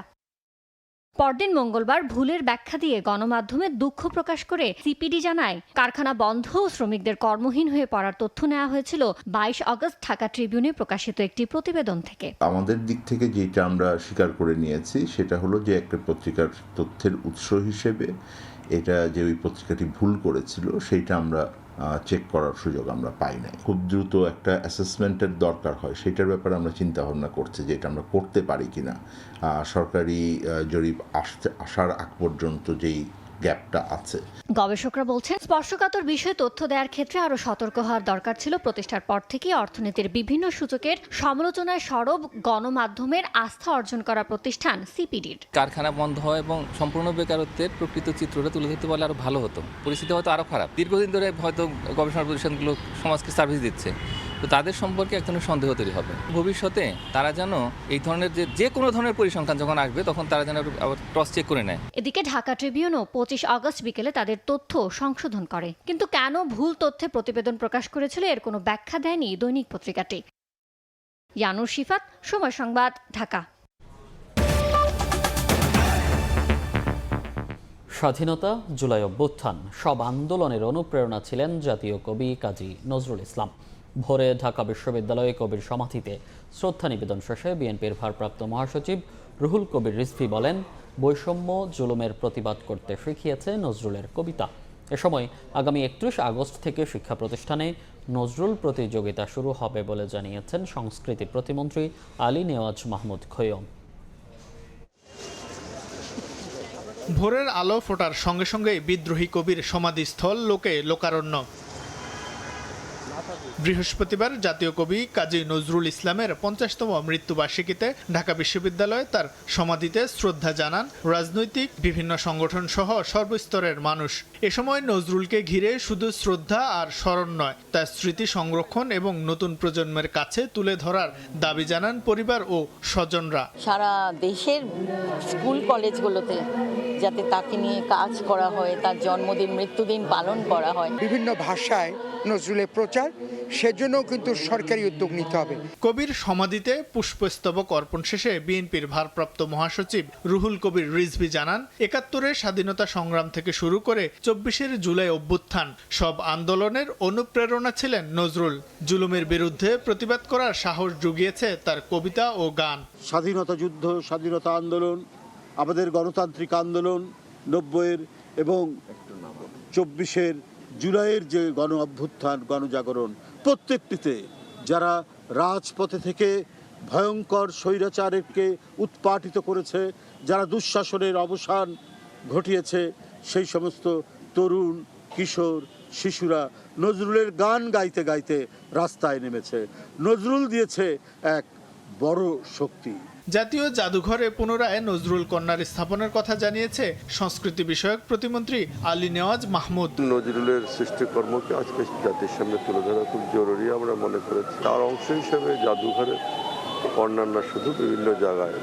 পরদিন মঙ্গলবার ভুলের ব্যাখ্যা দিয়ে গণমাধ্যমে দুঃখ প্রকাশ করে সিপিডি জানায়, কারখানা বন্ধ ও শ্রমিকদের কর্মহীন হয়ে পড়ার তথ্য নেওয়া হয়েছিল ২২ আগস্ট ঢাকা ট্রিবিউনে প্রকাশিত একটি প্রতিবেদন থেকে। আমাদের দিক থেকে যেটা আমরা স্বীকার করে নিয়েছি সেটা হলো যে একটা পত্রিকার তথ্যের উৎস হিসেবে এটা যে ওই পত্রিকাটি ভুল করেছিল সেইটা আমরা চেক করার সুযোগ আমরা পাই নাই। খুব দ্রুত একটা অ্যাসেসমেন্টের দরকার হয়, সেটার ব্যাপারে আমরা চিন্তা ভাবনা করছি যে এটা আমরা করতে পারি কিনা। সরকারি জরিপ আসার আগ পর্যন্ত যেই গ্যাপটা আছে। গবেষকরা বলছেন, স্পর্শকাতর বিষয়ে তথ্য দেওয়ার ক্ষেত্রে আরও সতর্ক হওয়ার দরকার ছিল। প্রতিষ্ঠার পর থেকে অর্থনীতির বিভিন্ন সূচকের সমালোচনায় সরব গণমাধ্যমের আস্থা অর্জন করা প্রতিষ্ঠান সিপিডির। কারখানা বন্ধ হয় এবং সম্পূর্ণ বেকারত্বের প্রকৃত চিত্রটা তুলে ধরতে পারলে আরো ভালো হতো। পরিস্থিতি হয়তো আরো খারাপ। দীর্ঘদিন ধরে হয়তো গবেষণা প্রতিষ্ঠানগুলো সমাজকে সার্ভিস দিচ্ছে, তো তাদের সম্পর্কে এক ধরনের সন্দেহ তৈরি হবে। ভবিষ্যতে তারা যেন এই ধরনের যে কোনো ধরনের পরিসংখ্যান যখন আসবে তখন তারা যেন আবার ক্রস চেক করে নেয়। এদিকে ঢাকা ট্রিবিউনও ২৫ আগস্ট বিকেলে তাদের তথ্য সংশোধন করে, কিন্তু কেন ভুল তথ্যে প্রতিবেদন প্রকাশ করেছিল এর কোনো ব্যাখ্যা দেয়নি দৈনিক পত্রিকাটি। ইয়ানুর শিফাত, সময় সংবাদ, ঢাকা। স্বাধীনতা, জুলাই অভ্যুত্থান সব আন্দোলনের অনুপ্রেরণা ছিলেন জাতীয় কবি কাজী নজরুল ইসলাম। ভোরে ঢাকা বিশ্ববিদ্যালয়ে কবির সমাধিতে শ্রদ্ধা নিবেদন শেষে বিএনপির ভারপ্রাপ্ত মহাসচিব রুহুল কবির রিজভী বলেন, বৈষম্য জুলুমের প্রতিবাদ করতে শিখিয়েছে নজরুলের কবিতা। এ সময় আগামী ৩১ আগস্ট থেকে শিক্ষা প্রতিষ্ঠানে নজরুল প্রতিযোগিতা শুরু হবে বলে জানিয়েছেন সংস্কৃতি প্রতিমন্ত্রী আলী নেওয়াজ মাহমুদ খৈয়ম। ভোরের আলো ফোটার সঙ্গে সঙ্গে বিদ্রোহী কবির সমাধিস্থল লোকে লোকারণ্য। বৃহস্পতিবার জাতীয় কবি কাজী নজরুল ইসলামের 50তম মৃত্যুবার্ষিকীতে ঢাকা বিশ্ববিদ্যালয়ে তার সমাধিতে শ্রদ্ধা জানান রাজনৈতিক বিভিন্ন সংগঠন সহ সর্বস্তরের মানুষ। এ সময় নজরুলকে ঘিরে শুধু শ্রদ্ধা আর স্মরণ নয়, তার স্মৃতি সংরক্ষণ এবং নতুন প্রজন্মের কাছে তুলে ধরার দাবি জানান পরিবার ও স্বজনরা। সারা দেশের স্কুল কলেজগুলোতে যাতে তাকে নিয়ে কাজ করা হয়, তার জন্মদিন মৃত্যুদিন পালন করা হয়, বিভিন্ন ভাষায় নজরুলের প্রচার, সেজন্যও কিন্তু সরকারি উদ্যোগ নিতে হবে। কবির সমাধিতে পুষ্পস্তবক অর্পণ শেষে বিএনপির ভারপ্রাপ্ত মহাসচিব রুহুল কবির রিজভী জানান, ৭১-এর স্বাধীনতা সংগ্রাম থেকে শুরু করে ২৪-এর জুলাই অভ্যুত্থান সব আন্দোলনের অনুপ্রেরণা ছিলেন নজরুল। জুলুমের বিরুদ্ধে প্রতিবাদ করার সাহস জুগিয়েছে তার কবিতা ও গান। স্বাধীনতা যুদ্ধ, স্বাধীনতা আন্দোলন, আমাদের গণতান্ত্রিক আন্দোলন ৯০-এর এবং ২৪-এর জুলাইয়ের যে গণ অভ্যুত্থান, গণজাগরণ, প্রত্যেকটিতে যারা রাজপথে থেকে ভয়ঙ্কর স্বৈরাচারকে উৎপাটিত করেছে, যারা দুঃশাসনের অবসান ঘটিয়েছে, সেই সমস্ত তরুণ, কিশোর, শিশুরা নজরুলের গান গাইতে গাইতে রাস্তায় নেমেছে। নজরুল দিয়েছে এক বড় শক্তি। জাতীয় জাদুঘরে পুনরায় নজরুল কন্যার স্থাপনের কথা জানিয়েছে সংস্কৃতি বিষয়ক প্রতিমন্ত্রী আলী নেওয়াজ মাহমুদ। নজরুলের সৃষ্টিকর্মকে আজকে জাতির সামনে তুলে ধরা খুব জরুরি আমরা মনে করেছি। তার অংশ হিসেবে জাদুঘরে অন্যান্য শুধু বিভিন্ন জায়গায়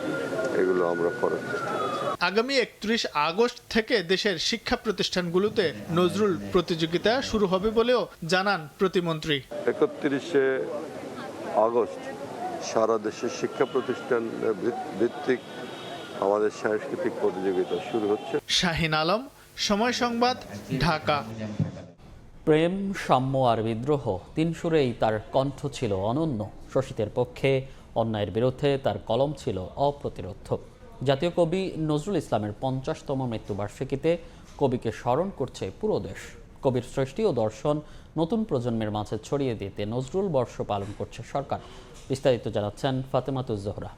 এগুলো আমরা করার চেষ্টা করছি। আগামী ৩১ আগস্ট থেকে দেশের শিক্ষা প্রতিষ্ঠানগুলোতে নজরুল প্রতিযোগিতা শুরু হবে বলেও জানান প্রতিমন্ত্রী। ৩১শে আগস্ট সারা দেশের শিক্ষা প্রতিষ্ঠান ভিত্তিক আমাদের সাংস্কৃতিক প্রতিযোগিতা শুরু হচ্ছে। শাহিন আলম, সময় সংবাদ, ঢাকা। প্রেম, সাম্য আর বিদ্রোহ, ৩ সুরেই তার কণ্ঠ ছিল অনন্য। শোষিতের পক্ষে, অন্যায়ের বিরুদ্ধে তার কলম ছিল অপ্রতিরোধ্য। জাতীয় কবি নজরুল ইসলামের ৫০তম মৃত্যুবার্ষিকীতে কবিকে স্মরণ করছে পুরো দেশ। কবির সৃষ্টি ও দর্শন নতুন প্রজন্মের মাঝে ছড়িয়ে দিতে নজরুল বর্ষ পালন করছে সরকার। বিস্তারিত জানাচ্ছেন ফাতেমাতুজ জোহরা।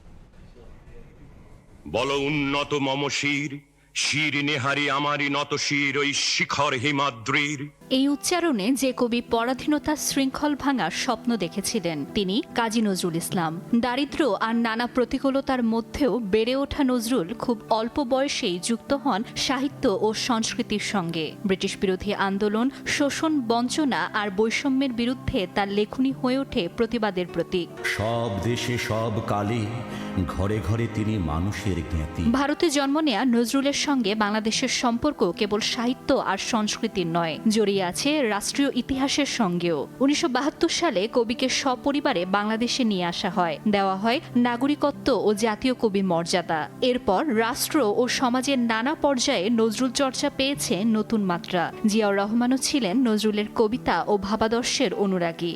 বল উন্নত মম শির, শির নেহারি আমারি নত শির ওই শিখর হিমাদ্রির। এই উচ্চারণে যে কবি পরাধীনতার শৃঙ্খল ভাঙার স্বপ্ন দেখেছিলেন তিনি কাজী নজরুল ইসলাম। দারিদ্র্য আর নানা প্রতিকূলতার মধ্যেও বেড়ে ওঠা নজরুল খুব অল্প বয়সেই যুক্ত হন সাহিত্য ও সংস্কৃতির সঙ্গে। ব্রিটিশ বিরোধী আন্দোলন, শোষণ, বঞ্চনা আর বৈষম্যের বিরুদ্ধে তার লেখনী হয়ে ওঠে প্রতিবাদের প্রতীক। সব দেশে সব কালে ঘরে ঘরে তিনি মানুষের জ্ঞাতি। ভারতে জন্ম নেয়া নজরুলের সঙ্গে বাংলাদেশের সম্পর্ক কেবল সাহিত্য আর সংস্কৃতির নয়, জড়িয়ে আছে রাষ্ট্রীয় ইতিহাসের সঙ্গেও। ১৯৭২ সালে কবিকে সপরিবারে বাংলাদেশে নিয়ে আসা হয়, দেওয়া হয় নাগরিকত্ব ও জাতীয় কবি মর্যাদা। এরপর রাষ্ট্র ও সমাজের নানা পর্যায়ে নজরুল চর্চা পেয়েছে নতুন মাত্রা। জিয়াউর রহমানও ছিলেন নজরুলের কবিতা ও ভাবাদর্শের অনুরাগী।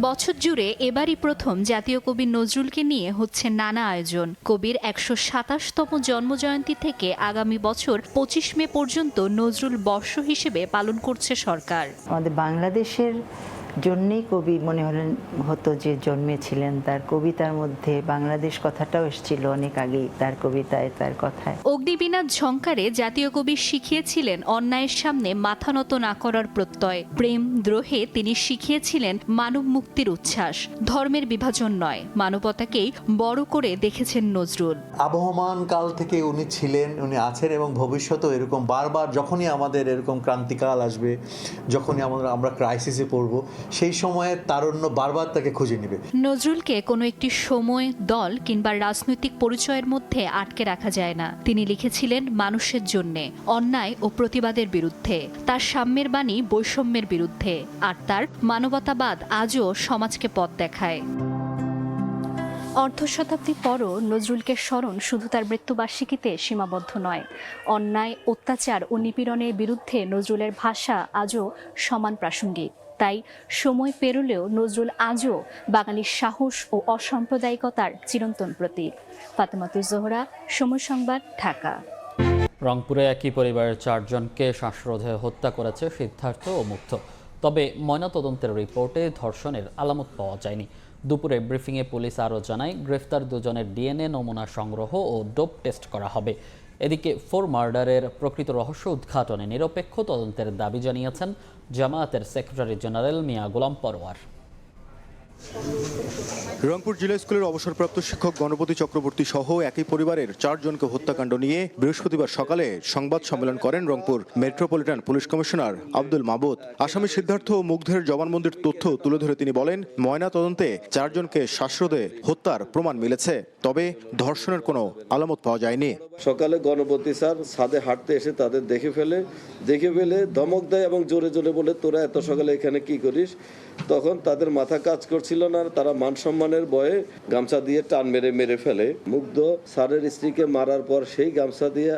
বছর জুড়ে এবারই প্রথম জাতীয় কবি নজরুলকে নিয়ে হচ্ছে নানা আয়োজন। কবির ১২৭তম জন্মজয়ন্তী থেকে আগামী বছর ২৫ মে পর্যন্ত নজরুল বর্ষ হিসেবে পালন করছে সরকার। আমাদের বাংলাদেশের জন্যই কবি মনে হতো যে জন্মেছিলেন। তার কবিতার মধ্যে বাংলাদেশ কথাটাও এসেছিল অনেক আগেই তার কবিতায়, তার কথায়। অগ্নিবীণার ঝংকারে জাতীয় কবি শিখিয়েছিলেন অন্যায়ের সামনে মাথা নত না করার প্রত্যয়। প্রেম, দ্রোহে তিনি শিখিয়েছিলেন মানব মুক্তির উচ্ছ্বাস। ধর্মের বিভাজন নয়, মানবতাকেই বড় করে দেখেছেন নজরুল। আবহমান কাল থেকে উনি ছিলেন, উনি আছেন এবং ভবিষ্যতেও এরকম বারবার যখনই আমাদের এরকম ক্রান্তিকাল আসবে, যখনই আমরা ক্রাইসিসে পড়ব, সেই সময়ে তারুণ্য বারবার তাকে খুঁজে নেবে। নজরুলকে কোনো একটি সময়, দল কিংবা রাজনৈতিক পরিচয়ের মধ্যে আটকে রাখা যায় না। তিনি লিখেছিলেন মানুষের জন্যে, অন্যায় ও প্রতিবাদের বিরুদ্ধে। তার সাম্যের বাণী বৈষম্যের বিরুদ্ধে, আর তার মানবতাবাদ আজও সমাজকে পথ দেখায়। অর্ধশতাব্দী পরও নজরুলকে স্মরণ শুধু তার মৃত্যুবার্ষিকীতে সীমাবদ্ধ নয়। অন্যায়, অত্যাচার ও নিপীড়নের বিরুদ্ধে নজরুলের ভাষা আজও সমান প্রাসঙ্গিক। তাই সময় পেরোলেও নজরুল আজও বাঙালির সাহস ও অসাম্প্রদায়িকতার চিরন্তন প্রতীক। ফাতেমাতুজ জোহরা, সময় সংবাদ, ঢাকা। রংপুরে একই পরিবারের ৪ জনকে শ্বাসরোধে হত্যা করেছে সিদ্ধার্থ ও মুগ্ধ। তবে ময়নাতদন্তের রিপোর্টে ধর্ষণের আলামত পাওয়া যায়নি। দুপুরে ব্রিফিংয়ে পুলিশ আরও জানায়, গ্রেফতার দুজনের ডিএনএ নমুনা সংগ্রহ ও ডোপ টেস্ট করা হবে। এদিকে 4 মার্ডারের প্রকৃত রহস্য উদ্ঘাটনে নিরপেক্ষ তদন্তের দাবি জানিয়েছেন জামায়াতের সেক্রেটারি জেনারেল মিয়া গোলাম পরোয়ার। রংপুর জিলা স্কুলের অবসরপ্রাপ্ত শিক্ষক গণপতি চক্রবর্তী সহ একই পরিবারের 4 জনকে হত্যাকাণ্ড নিয়ে বৃহস্পতিবার সকালে সংবাদ সম্মেলন করেন Rangpur metropolitan police commissioner Abdul মাবুদ। আসামি সিদ্ধার্থ ও মুগ্ধের জবানবন্দির তথ্য তুলে ধরে তিনি বলেন, ময়না তদন্তে 4 জনকে শ্বাসরোধে হত্যার প্রমাণ মিলেছে, তবে ধর্ষণের কোনো আলামত পাওয়া যায়নি। সকালে গণপতি স্যার ছাদে হাঁটতে এসে তাদের দেখে ফেলে ধমক দেয় এবং জোরে জোরে বলে, তোরা এত সকালে এখানে কি করিস? তখন তাদের মাথা কাজ করছিল না, তারা মান সম্মানের ভয়ে গামছা দিয়ে টান মেরে ফেলে। মুগ্ধ স্যারের স্ত্রীকে মারার পর সেই গামছা দিয়ে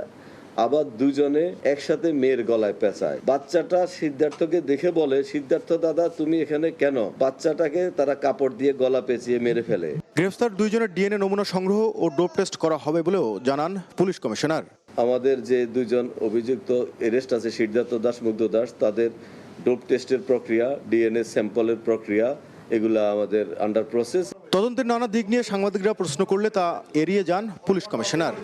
আবার দুজনে একসাথে মেয়ের গলায় পেঁচায়। বাচ্চাটা সিদ্ধার্থকে দেখে বলে, সিদ্ধার্থ দাদা তুমি এখানে কেন? বাচ্চাটাকে তারা কাপড় দিয়ে গলা পেঁচিয়ে মেরে ফেলে। গ্রেফতার 2 জনের ডিএনএ নমুনা সংগ্রহ ও ডোপ টেস্ট করা হবে বলেও জানান পুলিশ কমিশনার। আমাদের যে 2 জন অভিযুক্ত এরেস্ট আছে, সিদ্ধার্থ দাস, মুগ্ধ দাস, তাদের ডোপ টেস্টের প্রক্রিয়া, ডিএনএ স্যাম্পলের প্রক্রিয়া, এগুলা আমাদের আন্ডার প্রসেস। তদন্তের নানা দিক নিয়ে সাংবাদিকরা প্রশ্ন করলে তা এড়িয়ে যান পুলিশ কমিশনার।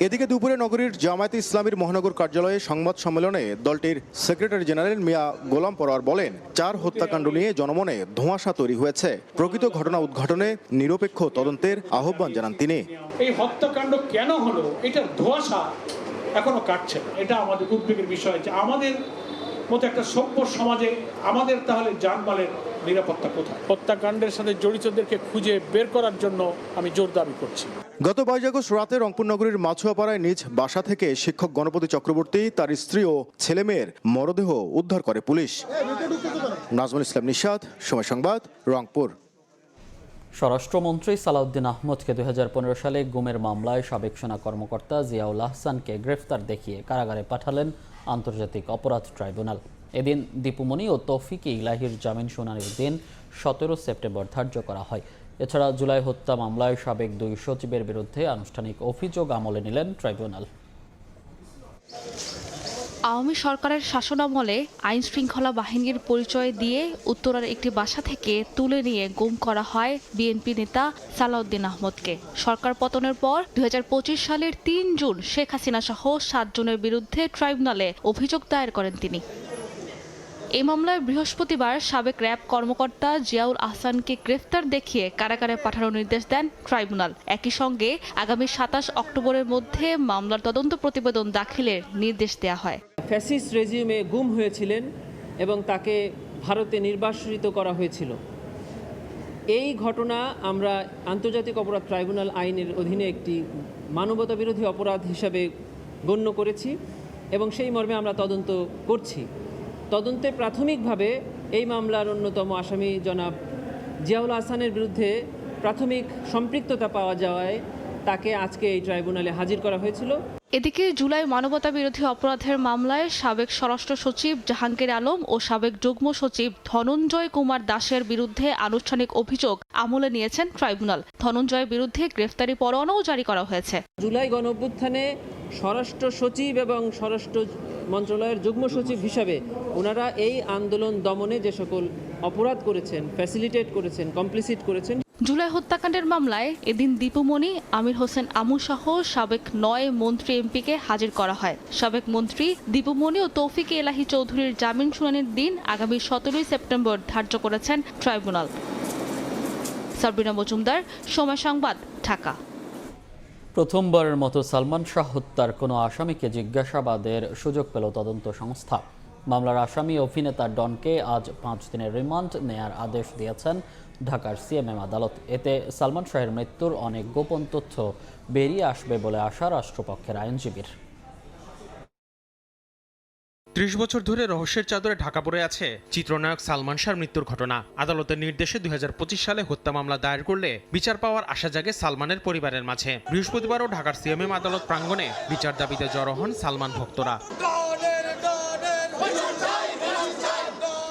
এদিকে দুপুরে নগরীর জামায়াতে ইসলামীর মহানগর কার্যালয়ে সংবাদ সম্মেলনে দলটির সেক্রেটারি জেনারেল মিয়া গোলাম পরোয়ার বলেন, 4 হত্যাকাণ্ড নিয়ে জনমনে ধোঁয়াশা তৈরি হয়েছে। প্রকৃত ঘটনা উদ্ঘাটনে নিরপেক্ষ তদন্তের আহ্বান জানান তিনি। এই হত্যাকাণ্ড কেন হলো এটার ধোঁয়াশা এখনো কাটছে না। এটা আমাদের উদ্বেগের বিষয় যে আমাদের মতো একটা সভ্য সমাজে আমাদের তাহলে জানমালের নিরাপত্তা কোথায়? হত্যাকাণ্ডের সাথে জড়িতদেরকে খুঁজে বের করার জন্য আমি জোর দাবি করছি। গত 22 আগস্ট রাতে রংপুর নগরীর মাছুয়াপাড়ায় নিজ বাসা থেকে শিক্ষক গণপতি চক্রবর্তী, তার স্ত্রী ও ছেলেমেয়ের মরদেহ উদ্ধার করে পুলিশ। নাজমুল ইসলাম নিশাদ, সময় সংবাদ, রংপুর। স্বরাষ্ট্রমন্ত্রী সালাউদ্দিন আহমদকে 2015 সালে গুমের মামলায় সাবেক সেনা কর্মকর্তা জিয়াউল আহসানকে গ্রেফতার দেখিয়ে কারাগারে পাঠালেন আন্তর্জাতিক অপরাধ ট্রাইব্যুনাল। এদিন দীপুমণি ও তৌফিক ইলাহির জামিন শুনানির দিন 17 সেপ্টেম্বর ধার্য করা হয়। এছাড়া জুলাই হত্যা মামলায় সাবেক 2 সচিবের বিরুদ্ধে আনুষ্ঠানিক অভিযোগ আমলে নিলেন ট্রাইব্যুনাল। আওয়ামী সরকারের শাসনামলে আইন শৃঙ্খলা বাহিনীর পরিচয় দিয়ে উত্তরার একটি বাসা থেকে তুলে নিয়ে গুম করা হয় বিএনপি নেতা সালাউদ্দিন আহমদকে। সরকার পতনের পর 2025 সালের 3 জুন শেখ হাসিনা সহ 7 জনের বিরুদ্ধে ট্রাইব্যুনালে অভিযোগ দায়ের করেন তিনি। এই মামলায় বৃহস্পতিবার সাবেক র্যাব কর্মকর্তা জিয়াউল আহসানকে গ্রেফতার দেখিয়ে কারাগারে পাঠানোর নির্দেশ দেন ট্রাইব্যুনাল। একই সঙ্গে আগামী 27 অক্টোবরের মধ্যে মামলার তদন্ত প্রতিবেদন দাখিলের নির্দেশ দেওয়া হয়। ফ্যাসিস্ট রেজিমে গুম হয়েছিলেন এবং তাকে ভারতে নির্বাসিত করা হয়েছিল। এই ঘটনা আমরা আন্তর্জাতিক অপরাধ ট্রাইব্যুনাল আইনের অধীনে একটি মানবতা বিরোধী অপরাধ হিসাবে গণ্য করেছি এবং সেই মর্মে আমরা তদন্ত করছি। তদন্তে প্রাথমিকভাবে এই মামলার অন্যতম আসামি জনাব জিয়াউল আহসানের বিরুদ্ধে প্রাথমিক সম্পৃক্ততা পাওয়া যাওয়ায় তাকে আজকে এই ট্রাইব্যুনালে হাজির করা হয়েছিল। এদিকে জুলাই মানবতা বিরোধী অপরাধের মামলায় সাবেক স্বরাষ্ট্র সচিব জাহাঙ্গীর আলম ও সাবেক যুগ্ম সচিব ধনঞ্জয় কুমার দাসের বিরুদ্ধে আনুষ্ঠানিক অভিযোগ আমলে নিয়েছেন ট্রাইব্যুনাল। ধনঞ্জয়ের বিরুদ্ধে গ্রেফতারি পরোয়ানাও জারি করা হয়েছে। জুলাই গণঅভ্যুত্থানে স্বরাষ্ট্র সচিব এবং স্বরাষ্ট্র মন্ত্রণালয়ের যুগ্ম সচিব হিসাবে ওনারা এই আন্দোলন দমনে যে সকল অপরাধ করেছেন, ফ্যাসিলিটেট করেছেন, কমপ্লিসিট করেছেন। জুলাই হত্যাকাণ্ডের মামলায় এদিন দীপুমণি, আমির হোসেন আমু সহ সাবেক 9 মন্ত্রী এমপিকে হাজির করা হয়। সাবেক মন্ত্রী দীপুমণি ও তৌফিক ইলাহি চৌধুরীর জামিন শুনানির দিন আগামী 17 সেপ্টেম্বর ধার্য করেছেন ট্রাইব্যুনাল। সাবরিনা মজুমদার, সময় সংবাদ, ঢাকা। প্রথমবারের মতো সালমান শাহ হত্যার কোনো আসামিকে জিজ্ঞাসাবাদের সুযোগ পেল তদন্ত সংস্থা। মামলার আসামি অভিনেতা ডনকে আজ 5 দিনের রিমান্ড নেয়ার আদেশ দিয়েছেন ঢাকার সিএমএম আদালত। এতে সালমান শাহের মৃত্যুর অনেক গোপন তথ্য বেরিয়ে আসবে বলে আশা রাষ্ট্রপক্ষের আইনজীবীর। 30 বছর ধরে রহস্যের চাদরে ঢাকা পড়ে আছে চিত্রনায়ক সালমান শাহর মৃত্যুর ঘটনা। আদালতের নির্দেশে 2025 সালে হত্যা মামলা দায়ের করলে বিচার পাওয়ার আশা জাগে সালমানের পরিবারের মাঝে। বৃহস্পতিবারও ঢাকার সিএমএম আদালত প্রাঙ্গণে বিচার দাবিতে জড়ো হন সালমান ভক্তরা।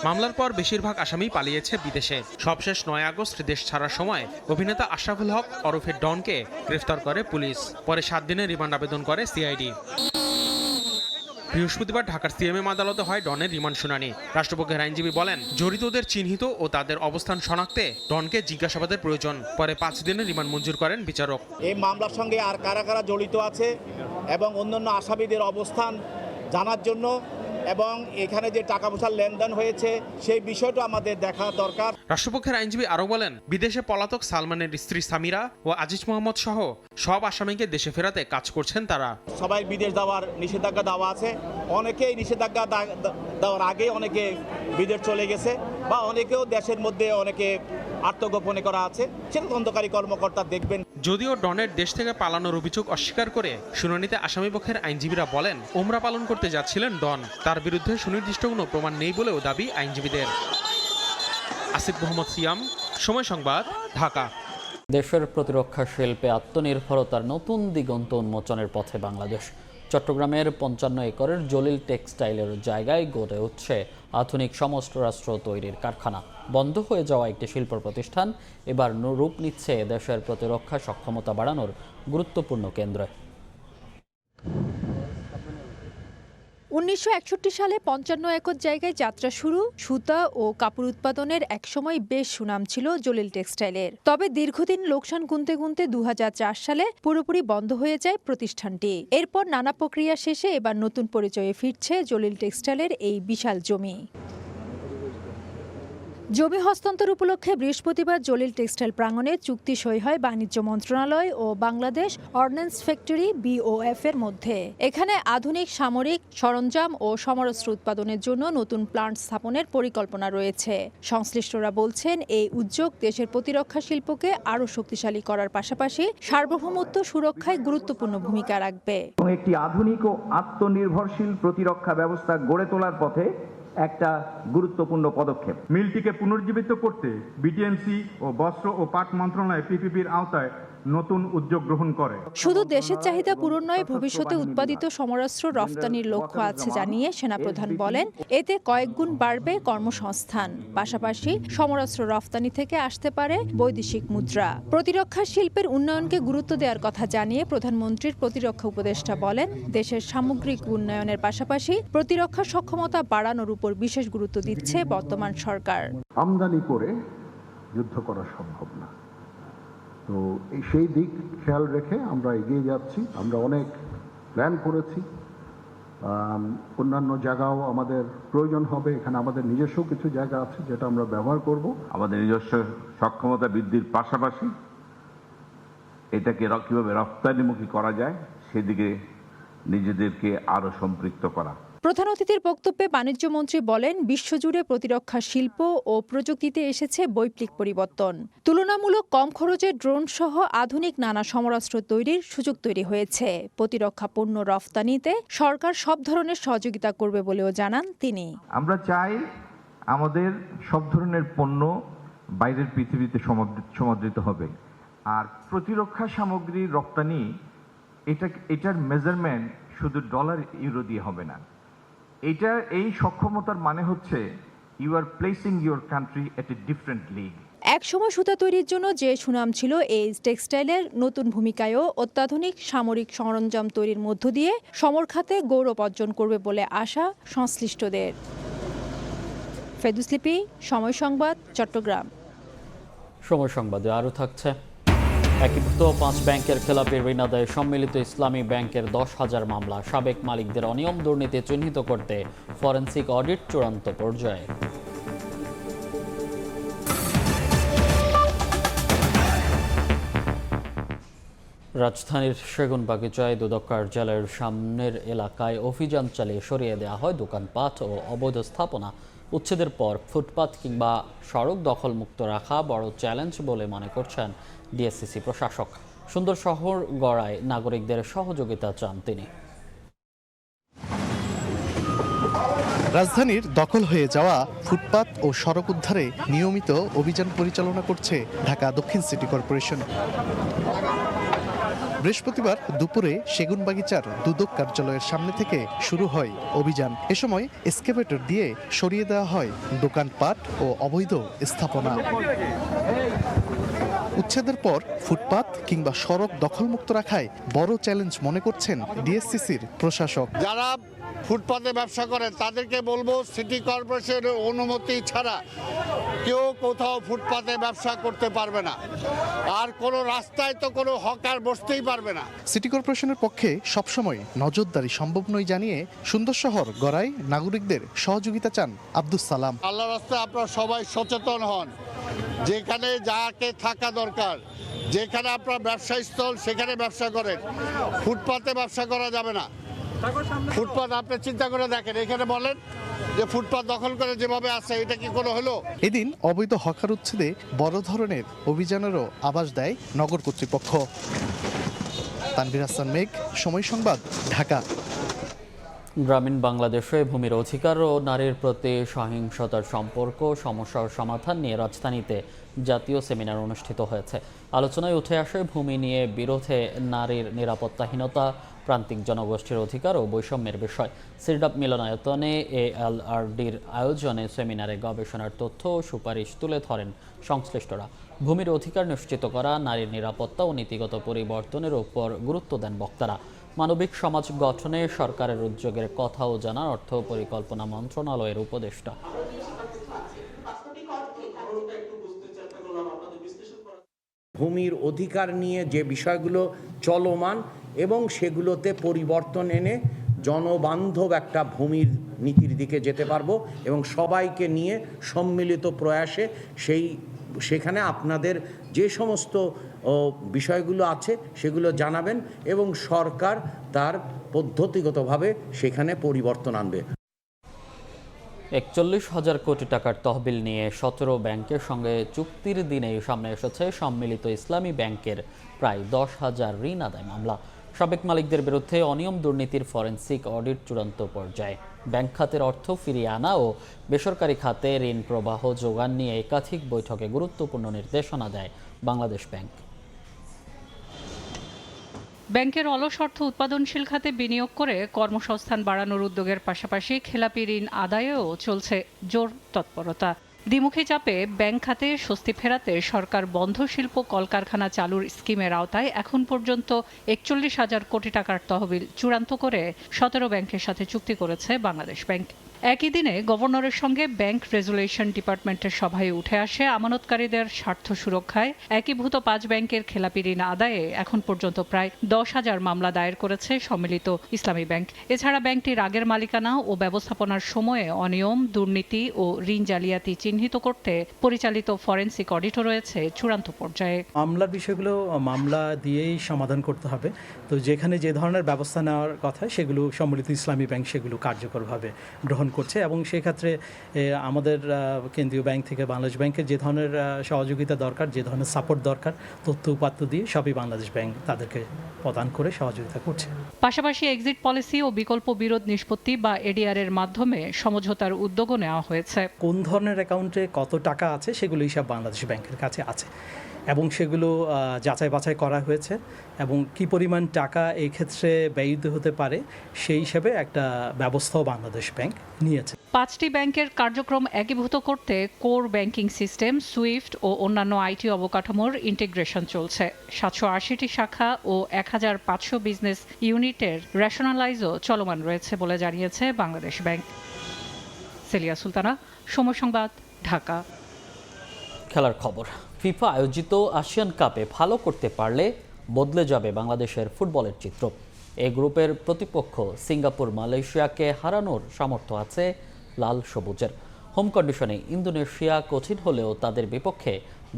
মামলার পর বেশিরভাগ আসামি পালিয়েছে বিদেশে। সবশেষ 9 আগস্ট দেশ ছাড়ার সময় অভিনেতা আশরাফুল হক ওরফে ডনকে গ্রেফতার করে পুলিশ। পরে 7 দিনের রিমান্ড আবেদন করে সিআইডি। বৃহস্পতিবার ঢাকার সিএমএম আদালতে হয় ডনের রিমান্ড শুনানি। রাষ্ট্রপক্ষের আইনজীবী বলেন, জড়িতদের চিহ্নিত ও তাদের অবস্থান শনাক্তে ডনকে জিজ্ঞাসাবাদের প্রয়োজন। পরে 5 দিনের রিমান্ড মঞ্জুর করেন বিচারক। এই মামলার সঙ্গে আর কারা কারা জড়িত আছে এবং অন্যান্য আসামিদের অবস্থান জানার জন্য এবং এখানে যে টাকা পয়সার লেনদেন হয়েছে সেই বিষয়টা আমাদের দেখা দরকার। রাষ্ট্রপক্ষের আইনজীবী আরও বলেন, বিদেশে পলাতক সালমানের স্ত্রী সামিরা ও আজিজ মোহাম্মদ সহ সব আসামিকে দেশে ফেরাতে কাজ করছেন তারা। সবাই বিদেশ যাওয়ার নিষেধাজ্ঞা দেওয়া আছে, অনেকেই নিষেধাজ্ঞা দেওয়ার আগেই অনেকে বিদেশ চলে গেছে বা অনেকেও দেশের মধ্যে অনেকে আত্মগোপনে করা আছে, সেটা তদন্তকারী কর্মকর্তা দেখবেন। যদিও ডনের দেশ থেকে পালানোর অভিযোগ অস্বীকার করে শুনানিতে আসামিপক্ষের আইনজীবীরা বলেন, ওমরা পালন করতে যাচ্ছিলেন ডন, তার বিরুদ্ধে সুনির্দিষ্ট কোনো প্রমাণ নেই বলেও দাবি আইনজীবীদের। আসিফ মোহাম্মদ সিয়াম, সময় সংবাদ, ঢাকা। দেশের প্রতিরক্ষা শিল্পে আত্মনির্ভরতার নতুন দিগন্ত উন্মোচনের পথে বাংলাদেশ। চট্টগ্রামের 55 একরের জলিল টেক্সটাইলের জায়গায় গড়ে উঠছে আধুনিক সমরাস্ত্র তৈরির কারখানা। বন্ধ হয়ে যাওয়া একটি শিল্প প্রতিষ্ঠান এবার রূপ নিচ্ছে দেশের প্রতিরক্ষা সক্ষমতা বাড়ানোর গুরুত্বপূর্ণ কেন্দ্রে। 1961 সালে 55 একর জায়গায় যাত্রা শুরু। সুতা ও কাপড় উৎপাদনের একসময় বেশ সুনাম ছিল জলিল টেক্সটাইলের। তবে দীর্ঘদিন লোকসান গুনতে গুনতে 2004 সালে পুরোপুরি বন্ধ হয়ে যায় প্রতিষ্ঠানটি। এরপর নানা প্রক্রিয়া শেষে এবার নতুন পরিচয়ে ফিরছে জলিল টেক্সটাইলের এই বিশাল জমি। জমি হস্তান্তর উপলক্ষে বৃহস্পতিবার জলিল টেক্সটাইল প্রাঙ্গণে চুক্তি সই হয় বাণিজ্য মন্ত্রণালয় ও বাংলাদেশ অর্ডিন্যান্স ফ্যাক্টরি BOF এর মধ্যে। এখানে আধুনিক সামরিক সরঞ্জাম ও সমরাস্ত্র উৎপাদনের জন্য নতুন প্লান্ট স্থাপনের পরিকল্পনা রয়েছে। সংশ্লিষ্টরা বলছেন, এই উদ্যোগ দেশের প্রতিরক্ষা শিল্পকে আরও শক্তিশালী করার পাশাপাশি সার্বভৌমত্ব সুরক্ষায় গুরুত্বপূর্ণ ভূমিকা রাখবে। একটি আধুনিক ও আত্মনির্ভরশীল প্রতিরক্ষা ব্যবস্থা গড়ে তোলার পথে একটা গুরুত্বপূর্ণ পদক্ষেপ। মিলটিকে পুনর্জীবিত করতে বিটিএমসি ও বস্ত্র ও পাট মন্ত্রণালয় PPPর আওতায় নতুন উদ্যোগ গ্রহণ করে। শুধু দেশের চাহিদা পূরণ নয়, ভবিষ্যতে উৎপাদিত সমরাস্ত্র রফতানির লক্ষ্য আছে জানিয়ে সেনাপ্রধান বলেন, এতে কয়েক গুণ বাড়বে কর্মসংস্থান। পাশাপাশি সমরাস্ত্র রফতানি থেকে আসতে পারে বৈদেশিক মুদ্রা। প্রতিরক্ষা শিল্পের উন্নয়নকে গুরুত্ব দেওয়ার কথা জানিয়ে প্রধানমন্ত্রীর প্রতিরক্ষা উপদেষ্টা বলেন, দেশের সামগ্রিক উন্নয়নের পাশাপাশি প্রতিরক্ষা সক্ষমতা বাড়ানোর উপর বিশেষ গুরুত্ব দিচ্ছে বর্তমান সরকার। আমদানি করে যুদ্ধ করা সম্ভব না, তো সেই দিক খেয়াল রেখে আমরা এগিয়ে যাচ্ছি। আমরা অনেক প্ল্যান করেছি, অন্যান্য জায়গাও আমাদের প্রয়োজন হবে। এখানে আমাদের নিজস্ব কিছু জায়গা আছে যেটা আমরা ব্যবহার করব। আমাদের নিজস্ব সক্ষমতা বৃদ্ধির পাশাপাশি এটাকে কীভাবে রপ্তানিমুখী করা যায় সেদিকে নিজেদেরকে আরও সম্পৃক্ত করা। প্রধান অতিথির বক্তব্যে বাণিজ্য মন্ত্রী বলেন, বিশ্বজুড়ে প্রতিরক্ষা শিল্প ও প্রযুক্তিতে এসেছে বৈপ্লবিক পরিবর্তন। তুলনামূলক কম খরচে ড্রোন সহ আধুনিক নানা সমরাস্ত্র তৈরির সুযোগ তৈরি হয়েছে। প্রতিরক্ষা পণ্য রফতানিতে সরকার সব ধরনের সহযোগিতা করবে বলেও জানান তিনি। আমরা চাই আমাদের সব ধরনের পণ্য বাইরের পৃথিবীতে সমাদৃত হবে, আর প্রতিরক্ষা সামগ্রী রপ্তানি এটার মেজারমেন্ট শুধু ডলার ইউরো দিয়ে হবে না। এই সক্ষমতার মানে হচ্ছে you are placing your country at a different league. একসময় সুতা তৈরির জন্য যে সুনাম ছিল, এই টেক্সটাইলের নতুন ভূমিকায়ও অত্যাধুনিক সামরিক সরঞ্জাম তৈরির মধ্য দিয়ে সমর খাতে গৌরব অর্জন করবে বলে আশা সংশ্লিষ্টদের। ফেরদৌস লিপি, সময় সংবাদ, চট্টগ্রাম। সময় সংবাদে আরও থাকছে, একীভূত 5 ব্যাংকের খেলাপি ঋণ আদায়ে সম্মিলিত ইসলামী ব্যাংকের 10,000 মামলা। সাবেক মালিকদের অনিয়ম দুর্নীতি চিহ্নিত করতে ফরেনসিক অডিট চূড়ান্ত পর্যায়ে। রাজধানীর সেগুনবাগিচায় দুদক কার্যালয়ের সামনের এলাকায় অভিযান চালিয়ে সরিয়ে দেওয়া হয় দোকানপাট ও অবৈধ স্থাপনা। উচ্ছেদের পর ফুটপাত কিংবা সড়ক দখলমুক্ত রাখা বড় চ্যালেঞ্জ বলে মনে করছেন ডিএসসিসি প্রশাসক। সুন্দর শহর গড়ায় নাগরিকদের সহযোগিতা চান তিনি। রাজধানীর দখল হয়ে যাওয়া ফুটপাত ও সড়ক উদ্ধারে নিয়মিত অভিযান পরিচালনা করছে ঢাকা দক্ষিণ সিটি কর্পোরেশন। বৃহস্পতিবার দুপুরে সেগুনবাগিচার দুদক কার্যালয়ের সামনে থেকে শুরু হয় অভিযান। এ সময় এসকেভেটর দিয়ে সরিয়ে দেওয়া হয় দোকানপাট ও অবৈধ স্থাপনা। উচ্ছেদের পর ফুটপাত কিংবা সড়ক দখলমুক্ত রাখায় বড় চ্যালেঞ্জ মনে করছেন ডিএসসিসির প্রশাসক। যারা ফুটপাতে ব্যবসা করেন তাদেরকে বলবো সিটি কর্পোরেশনের অনুমতি ছাড়া কেউ কোথাও ফুটপাতে ব্যবসা করতে পারবে না, আর কোনো রাস্তায় তো কোনো হকার বসতেই পারবে না। সিটি কর্পোরেশনের পক্ষে সবসময় নজরদারি সম্ভব নয় জানিয়ে সুন্দর শহর গড়ায় নাগরিকদের সহযোগিতা চান আব্দুস সালাম। আল্লাহ রাস্তায় আপনারা সবাই সচেতন হন, যেখানে যাকে থাকা দরকার, যেখানে আপনার ব্যবসা স্থল সেখানে ব্যবসা করেন, ফুটপাতে ব্যবসা করা যাবে না। ফুটপাত আপনি চিন্তা করে দেখেন, এখানে বলেন যে ফুটপাত দখল করে যেভাবে আছে এটা কি কোনো হলো? এদিন অবৈধ হকার উচ্ছেদে বড় ধরনের অভিযানেরও আভাস দেয় নগর কর্তৃপক্ষ। তানভীর হাসান মেঘ, সময় সংবাদ, ঢাকা। গ্রামীণ বাংলাদেশে ভূমির অধিকার ও নারীর প্রতি সহিংসতার সম্পর্ক সমস্যার সমাধান নিয়ে রাজধানীতে জাতীয় সেমিনার অনুষ্ঠিত হয়েছে। আলোচনায় উঠে আসে ভূমি নিয়ে বিরোধে নারীর নিরাপত্তাহীনতা, প্রান্তিক জনগোষ্ঠীর অধিকার ও বৈষম্যের বিষয়। সিরডাপ মিলনায়তনে ALRDর আয়োজনে সেমিনারে গবেষণার তথ্য ও সুপারিশ তুলে ধরেন সংশ্লিষ্টরা। ভূমির অধিকার নিশ্চিত করা, নারীর নিরাপত্তা ও নীতিগত পরিবর্তনের উপর গুরুত্ব দেন বক্তারা। মানবিক সমাজ গঠনে সরকারের উদ্যোগের কথাও জানান অর্থ পরিকল্পনা মন্ত্রণালয়ের উপদেষ্টা। ভূমির অধিকার নিয়ে যে বিষয়গুলো চলমান এবং সেগুলোতে পরিবর্তন এনে জনবান্ধব একটা ভূমির নীতির দিকে যেতে পারবো এবং সবাইকে নিয়ে সম্মিলিত প্রয়াসে সেখানে আপনাদের যে সমস্ত বিষয়গুলো আছে সেগুলো জানাবেন এবং সরকার তার পদ্ধতিগতভাবে সেখানে পরিবর্তন আনবে। ৪১,০০০ কোটি টাকার তহবিল নিয়ে ১৭ ব্যাংকের সঙ্গে চুক্তির দিনেই সামনে এসেছে সম্মিলিত ইসলামী ব্যাংকের প্রায় ১০,০০০ ঋণ আদায় মামলা। সাবেক মালিকদের বিরুদ্ধে অনিয়ম দুর্নীতির ফরেনসিক অডিট চূড়ান্ত পর্যায়ে। ব্যাংক খাতের অর্থ ফিরিয়ে আনা ও বেসরকারি খাতে ঋণ প্রবাহ যোগান নিয়ে একাধিক বৈঠকে গুরুত্বপূর্ণ নির্দেশনা দেয় বাংলাদেশ ব্যাংক। ব্যাংকের অলস অর্থ উৎপাদনশীল খাতে বিনিয়োগ করে কর্মসংস্থান বাড়ানোর উদ্যোগের পাশাপাশি খেলাপি ঋণ আদায়েও চলছে জোর তৎপরতা। দ্বিমুখী চাপে ব্যাংক খাতে স্বস্তি ফেরাতে সরকার বন্ধ শিল্প কলকারখানা চালুর স্কিমের আওতায় এখন পর্যন্ত ৪১,০০০ কোটি টাকার তহবিল চূড়ান্ত করে ১৭ ব্যাংকের সাথে চুক্তি করেছে বাংলাদেশ ব্যাংক। একই দিনে গভর্নরের সঙ্গে ব্যাংক রেজুলেশন ডিপার্টমেন্টের সভায় উঠে আসে আমানতকারীদের স্বার্থ সুরক্ষায় একীভূত ৫ ব্যাংকের খেলাপি ঋণ আদায়ে এখন পর্যন্ত প্রায় ১০,০০০ মামলা দায়ের করেছে সম্মিলিত ইসলামী ব্যাংক। এছাড়া ব্যাংকটির আগের মালিকানা ও ব্যবস্থাপনার সময়ে অনিয়ম, দুর্নীতি ও ঋণ জালিয়াতি চিহ্নিত করতে পরিচালিত ফরেনসিক অডিটও রয়েছে চূড়ান্ত পর্যায়ে। মামলার বিষয়গুলো মামলা দিয়েই সমাধান করতে হবে। তো যেখানে যে ধরনের ব্যবস্থা নেওয়ার কথা সেগুলো সম্মিলিত ইসলামী ব্যাংক সেগুলো কার্যকরভাবে গ্রহণ করছে এবং সেক্ষেত্রে আমাদের কেন্দ্রীয় ব্যাংক থেকে বাংলাদেশ ব্যাংকের যে ধরনের সহযোগিতা দরকার, যে ধরনের সাপোর্ট দরকার, তথ্য উপাত্ত দিয়ে সবই বাংলাদেশ ব্যাংক তাদেরকে প্রদান করে সহযোগিতা করছে। পাশাপাশি এক্সিট পলিসি ও বিকল্প বিরোধ নিষ্পত্তি বা এডিআর এর মাধ্যমে সমঝোতার উদ্যোগও নেওয়া হয়েছে। কোন ধরনের অ্যাকাউন্টে কত টাকা আছে সেগুলো হিসাব বাংলাদেশ ব্যাংকের কাছে আছে এবং সেগুলো যাচাই বাছাই করা হয়েছে এবং কি পরিমাণ টাকা এই ক্ষেত্রে ব্যয়িত হতে পারে সেই হিসেবে একটা ব্যবস্থাও বাংলাদেশ ব্যাংক নিয়েছে। ৫টি ব্যাংকের কার্যক্রম একীভূত করতে কোর ব্যাংকিং সিস্টেম, সুইফট ও অন্যান্য আইটি অবকাঠামোর ইন্টিগ্রেশন চলছে। ৭৮০টি শাখা ও ১৫০০ বিজনেস ইউনিটের রেশনালাইজও চলমান রয়েছে বলে জানিয়েছে বাংলাদেশ ব্যাংক। সেলিয়া সুলতানা, সময় সংবাদ, ঢাকা। খেলার খবর। ফিফা আয়োজিত আসিয়ান কাপে ভালো করতে পারলে বদলে যাবে বাংলাদেশের ফুটবলের চিত্র। এই গ্রুপের প্রতিপক্ষ সিঙ্গাপুর, মালয়েশিয়াকে হারানোর সামর্থ্য আছে লাল সবুজের। হোম কন্ডিশনে ইন্দোনেশিয়া কঠিন হলেও তাদের বিপক্ষে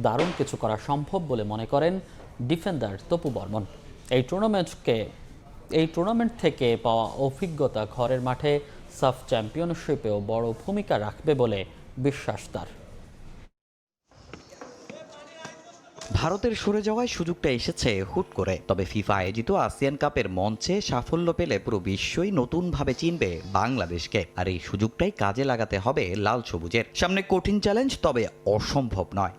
দারুণ কিছু করা সম্ভব বলে মনে করেন ডিফেন্ডার তপু বর্মন। এই টুর্নামেন্ট থেকে পাওয়া অভিজ্ঞতা ঘরের মাঠে সাফ চ্যাম্পিয়নশিপেও বড় ভূমিকা রাখবে বলে বিশ্বাস তার। ভারতের সরে যাওয়ায় সুযোগটা এসেছে হুট করে, তবে ফিফা আয়োজিত আসিয়ান কাপের মঞ্চে সাফল্য পেলে পুরো বিশ্বই নতুনভাবে চিনবে বাংলাদেশকে। আর এই সুযোগটাই কাজে লাগাতে হবে লাল সবুজের। সামনে কঠিন চ্যালেঞ্জ, তবে অসম্ভব নয়।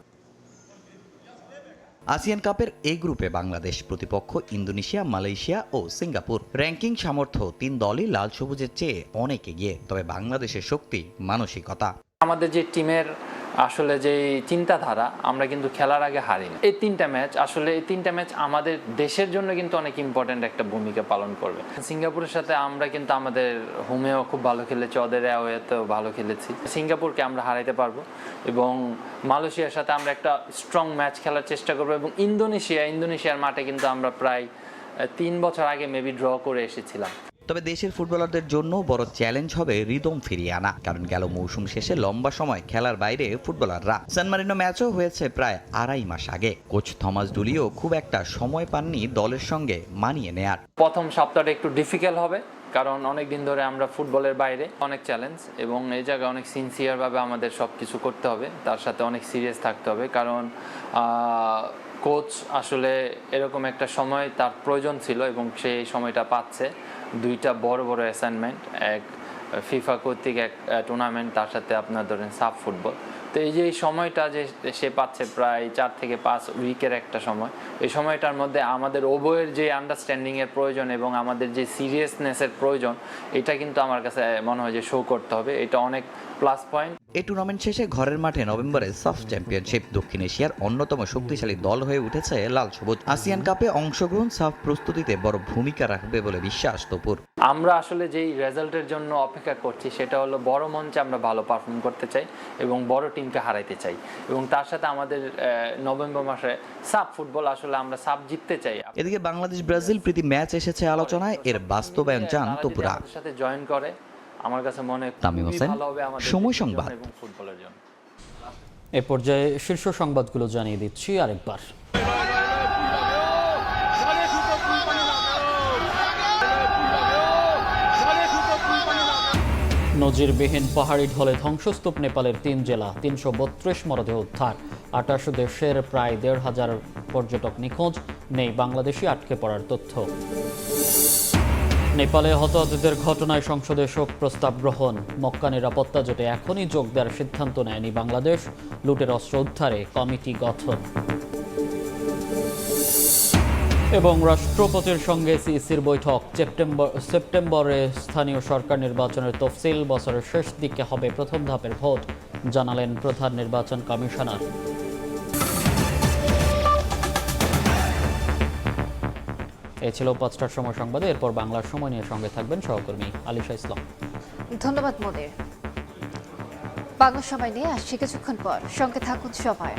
আসিয়ান কাপের এই গ্রুপে বাংলাদেশ প্রতিপক্ষ ইন্দোনেশিয়া, মালয়েশিয়া ও সিঙ্গাপুর। র্যাঙ্কিং সামর্থ্য 3 দলই লাল সবুজের চেয়ে অনেক এগিয়ে, তবে বাংলাদেশের শক্তি মানসিকতা। আমাদের যে টিমের আসলে যে চিন্তাধারা আমরা কিন্তু খেলার আগে হারি না। এই 3টা ম্যাচ আসলে এই 3টা ম্যাচ আমাদের দেশের জন্য কিন্তু অনেক ইম্পর্টেন্ট একটা ভূমিকা পালন করবে। সিঙ্গাপুরের সাথে আমরা কিন্তু আমাদের হোমেও খুব ভালো খেলেছি, ওদের অ্যাওয়েতেও ভালো খেলেছি। সিঙ্গাপুরকে আমরা হারাইতে পারবো এবং মালয়েশিয়ার সাথে আমরা একটা স্ট্রং ম্যাচ খেলার চেষ্টা করবো এবং ইন্দোনেশিয়ার মাঠে কিন্তু আমরা প্রায় 3 বছর আগে মেবি ড্র করে এসেছিলাম। তবে দেশের ফুটবলারদের জন্য বড় চ্যালেঞ্জ হবে রিদম ফিরিয়ে আনা, কারণ গেল মৌসুম শেষে লম্বা সময় খেলার বাইরে ফুটবলাররা। সান মারিনো ম্যাচও হয়েছে প্রায় 2.5 মাস আগে। কোচ থমাস ডুলিও খুব একটা সময় পাননি দলের সঙ্গে মানিয়ে নেয়ার। প্রথম সপ্তাহটা একটু ডিফিকাল্ট হবে, কারণ অনেক দিন ধরে আমরা ফুটবলের বাইরে, অনেক চ্যালেঞ্জ এবং এই জায়গায় অনেক সিনসিয়ারভাবে আমাদের সব কিছু করতে হবে, তার সাথে অনেক সিরিয়াস থাকতে হবে, কারণ কোচ আসলে এরকম একটা সময় তার প্রয়োজন ছিল এবং সেই সময়টা পাচ্ছে। 2টা বড় বড় অ্যাসাইনমেন্ট, এক ফিফা কর্তৃক এক টুর্নামেন্ট, তার সাথে আপনার ধরেন সাব ফুটবল। তো এই যে এই সময়টা যে সে পাচ্ছে প্রায় 4 থেকে 5 উইকের একটা সময়, এই সময়টার মধ্যে আমাদের উভয়ের যে আন্ডারস্ট্যান্ডিংয়ের প্রয়োজন এবং আমাদের যে সিরিয়াসনেসের প্রয়োজন, এটা কিন্তু আমার কাছে মনে হয় যে শো করতে হবে। এটা অনেক প্লাস পয়েন্ট। এই টুর্নামেন্ট শেষে ঘরের মাঠে নভেম্বরে সাফ চ্যাম্পিয়নশিপ। দক্ষিণ এশিয়ার অন্যতম শক্তিশালী দল হয়ে উঠেছে লাল সবুজ। আসিয়ান কাপে অংশগ্রহণ সাফ প্রস্তুতিতে বড় ভূমিকা রাখবে বলে বিশ্বাস তপুর। আমরা আসলে যেই রেজাল্টের জন্য অপেক্ষা করছি সেটা হলো বড় মঞ্চে আমরা ভালো পারফর্ম করতে চাই এবং বড় টিমকে হারাইতে চাই এবং তার সাথে আমাদের নভেম্বর মাসে সাব ফুটবল, আসলে আমরা সাব জিততে চাই। এদিকে বাংলাদেশ ব্রাজিল প্রীতি ম্যাচ এসেছে আলোচনায়, এর বাস্তবায়ন চান তপুরা। আমাদের সাথে জয়েন করে আমার কাছে মনে হয় তামিম হোসেন, সময় সংবাদ। ফুটবলের জন্য। এ পর্যায়ে শীর্ষ সংবাদগুলো জানিয়ে দিচ্ছি আরেকবার। নজিরবিহীন পাহাড়ি ঢলে ধ্বংসস্তূপ নেপালের 3 জেলা, 332 মরদেহ উদ্ধার। 28 দেশের প্রায় 1,500 পর্যটক নিখোঁজ, নেই বাংলাদেশি আটকে পড়ার তথ্য। নেপালে হতাহতদের ঘটনায় সংসদে শোক প্রস্তাব গ্রহণ। মক্কা নিরাপত্তা জোটে এখনই যোগ দেওয়ার সিদ্ধান্ত নেয়নি বাংলাদেশ, লুটের অস্ত্র উদ্ধারে কমিটি গঠন। এবং রাষ্ট্রপতির সঙ্গে সিইসির বৈঠক, সেপ্টেম্বরে স্থানীয় সরকার নির্বাচনের তফসিল, বছরের শেষ দিকে হবে প্রথম ধাপের ভোট, জানালেন প্রধান নির্বাচন কমিশনার। এ ছিল 5টার সময় সংবাদে। এরপর বাংলার সময় নিয়ে সঙ্গে থাকবেন সহকর্মী আলিশা ইসলাম। ধন্যবাদ মোদের। বাংলা সময় নিয়ে আসছি কিছুক্ষণ পর, সঙ্গে থাকুন সবাই।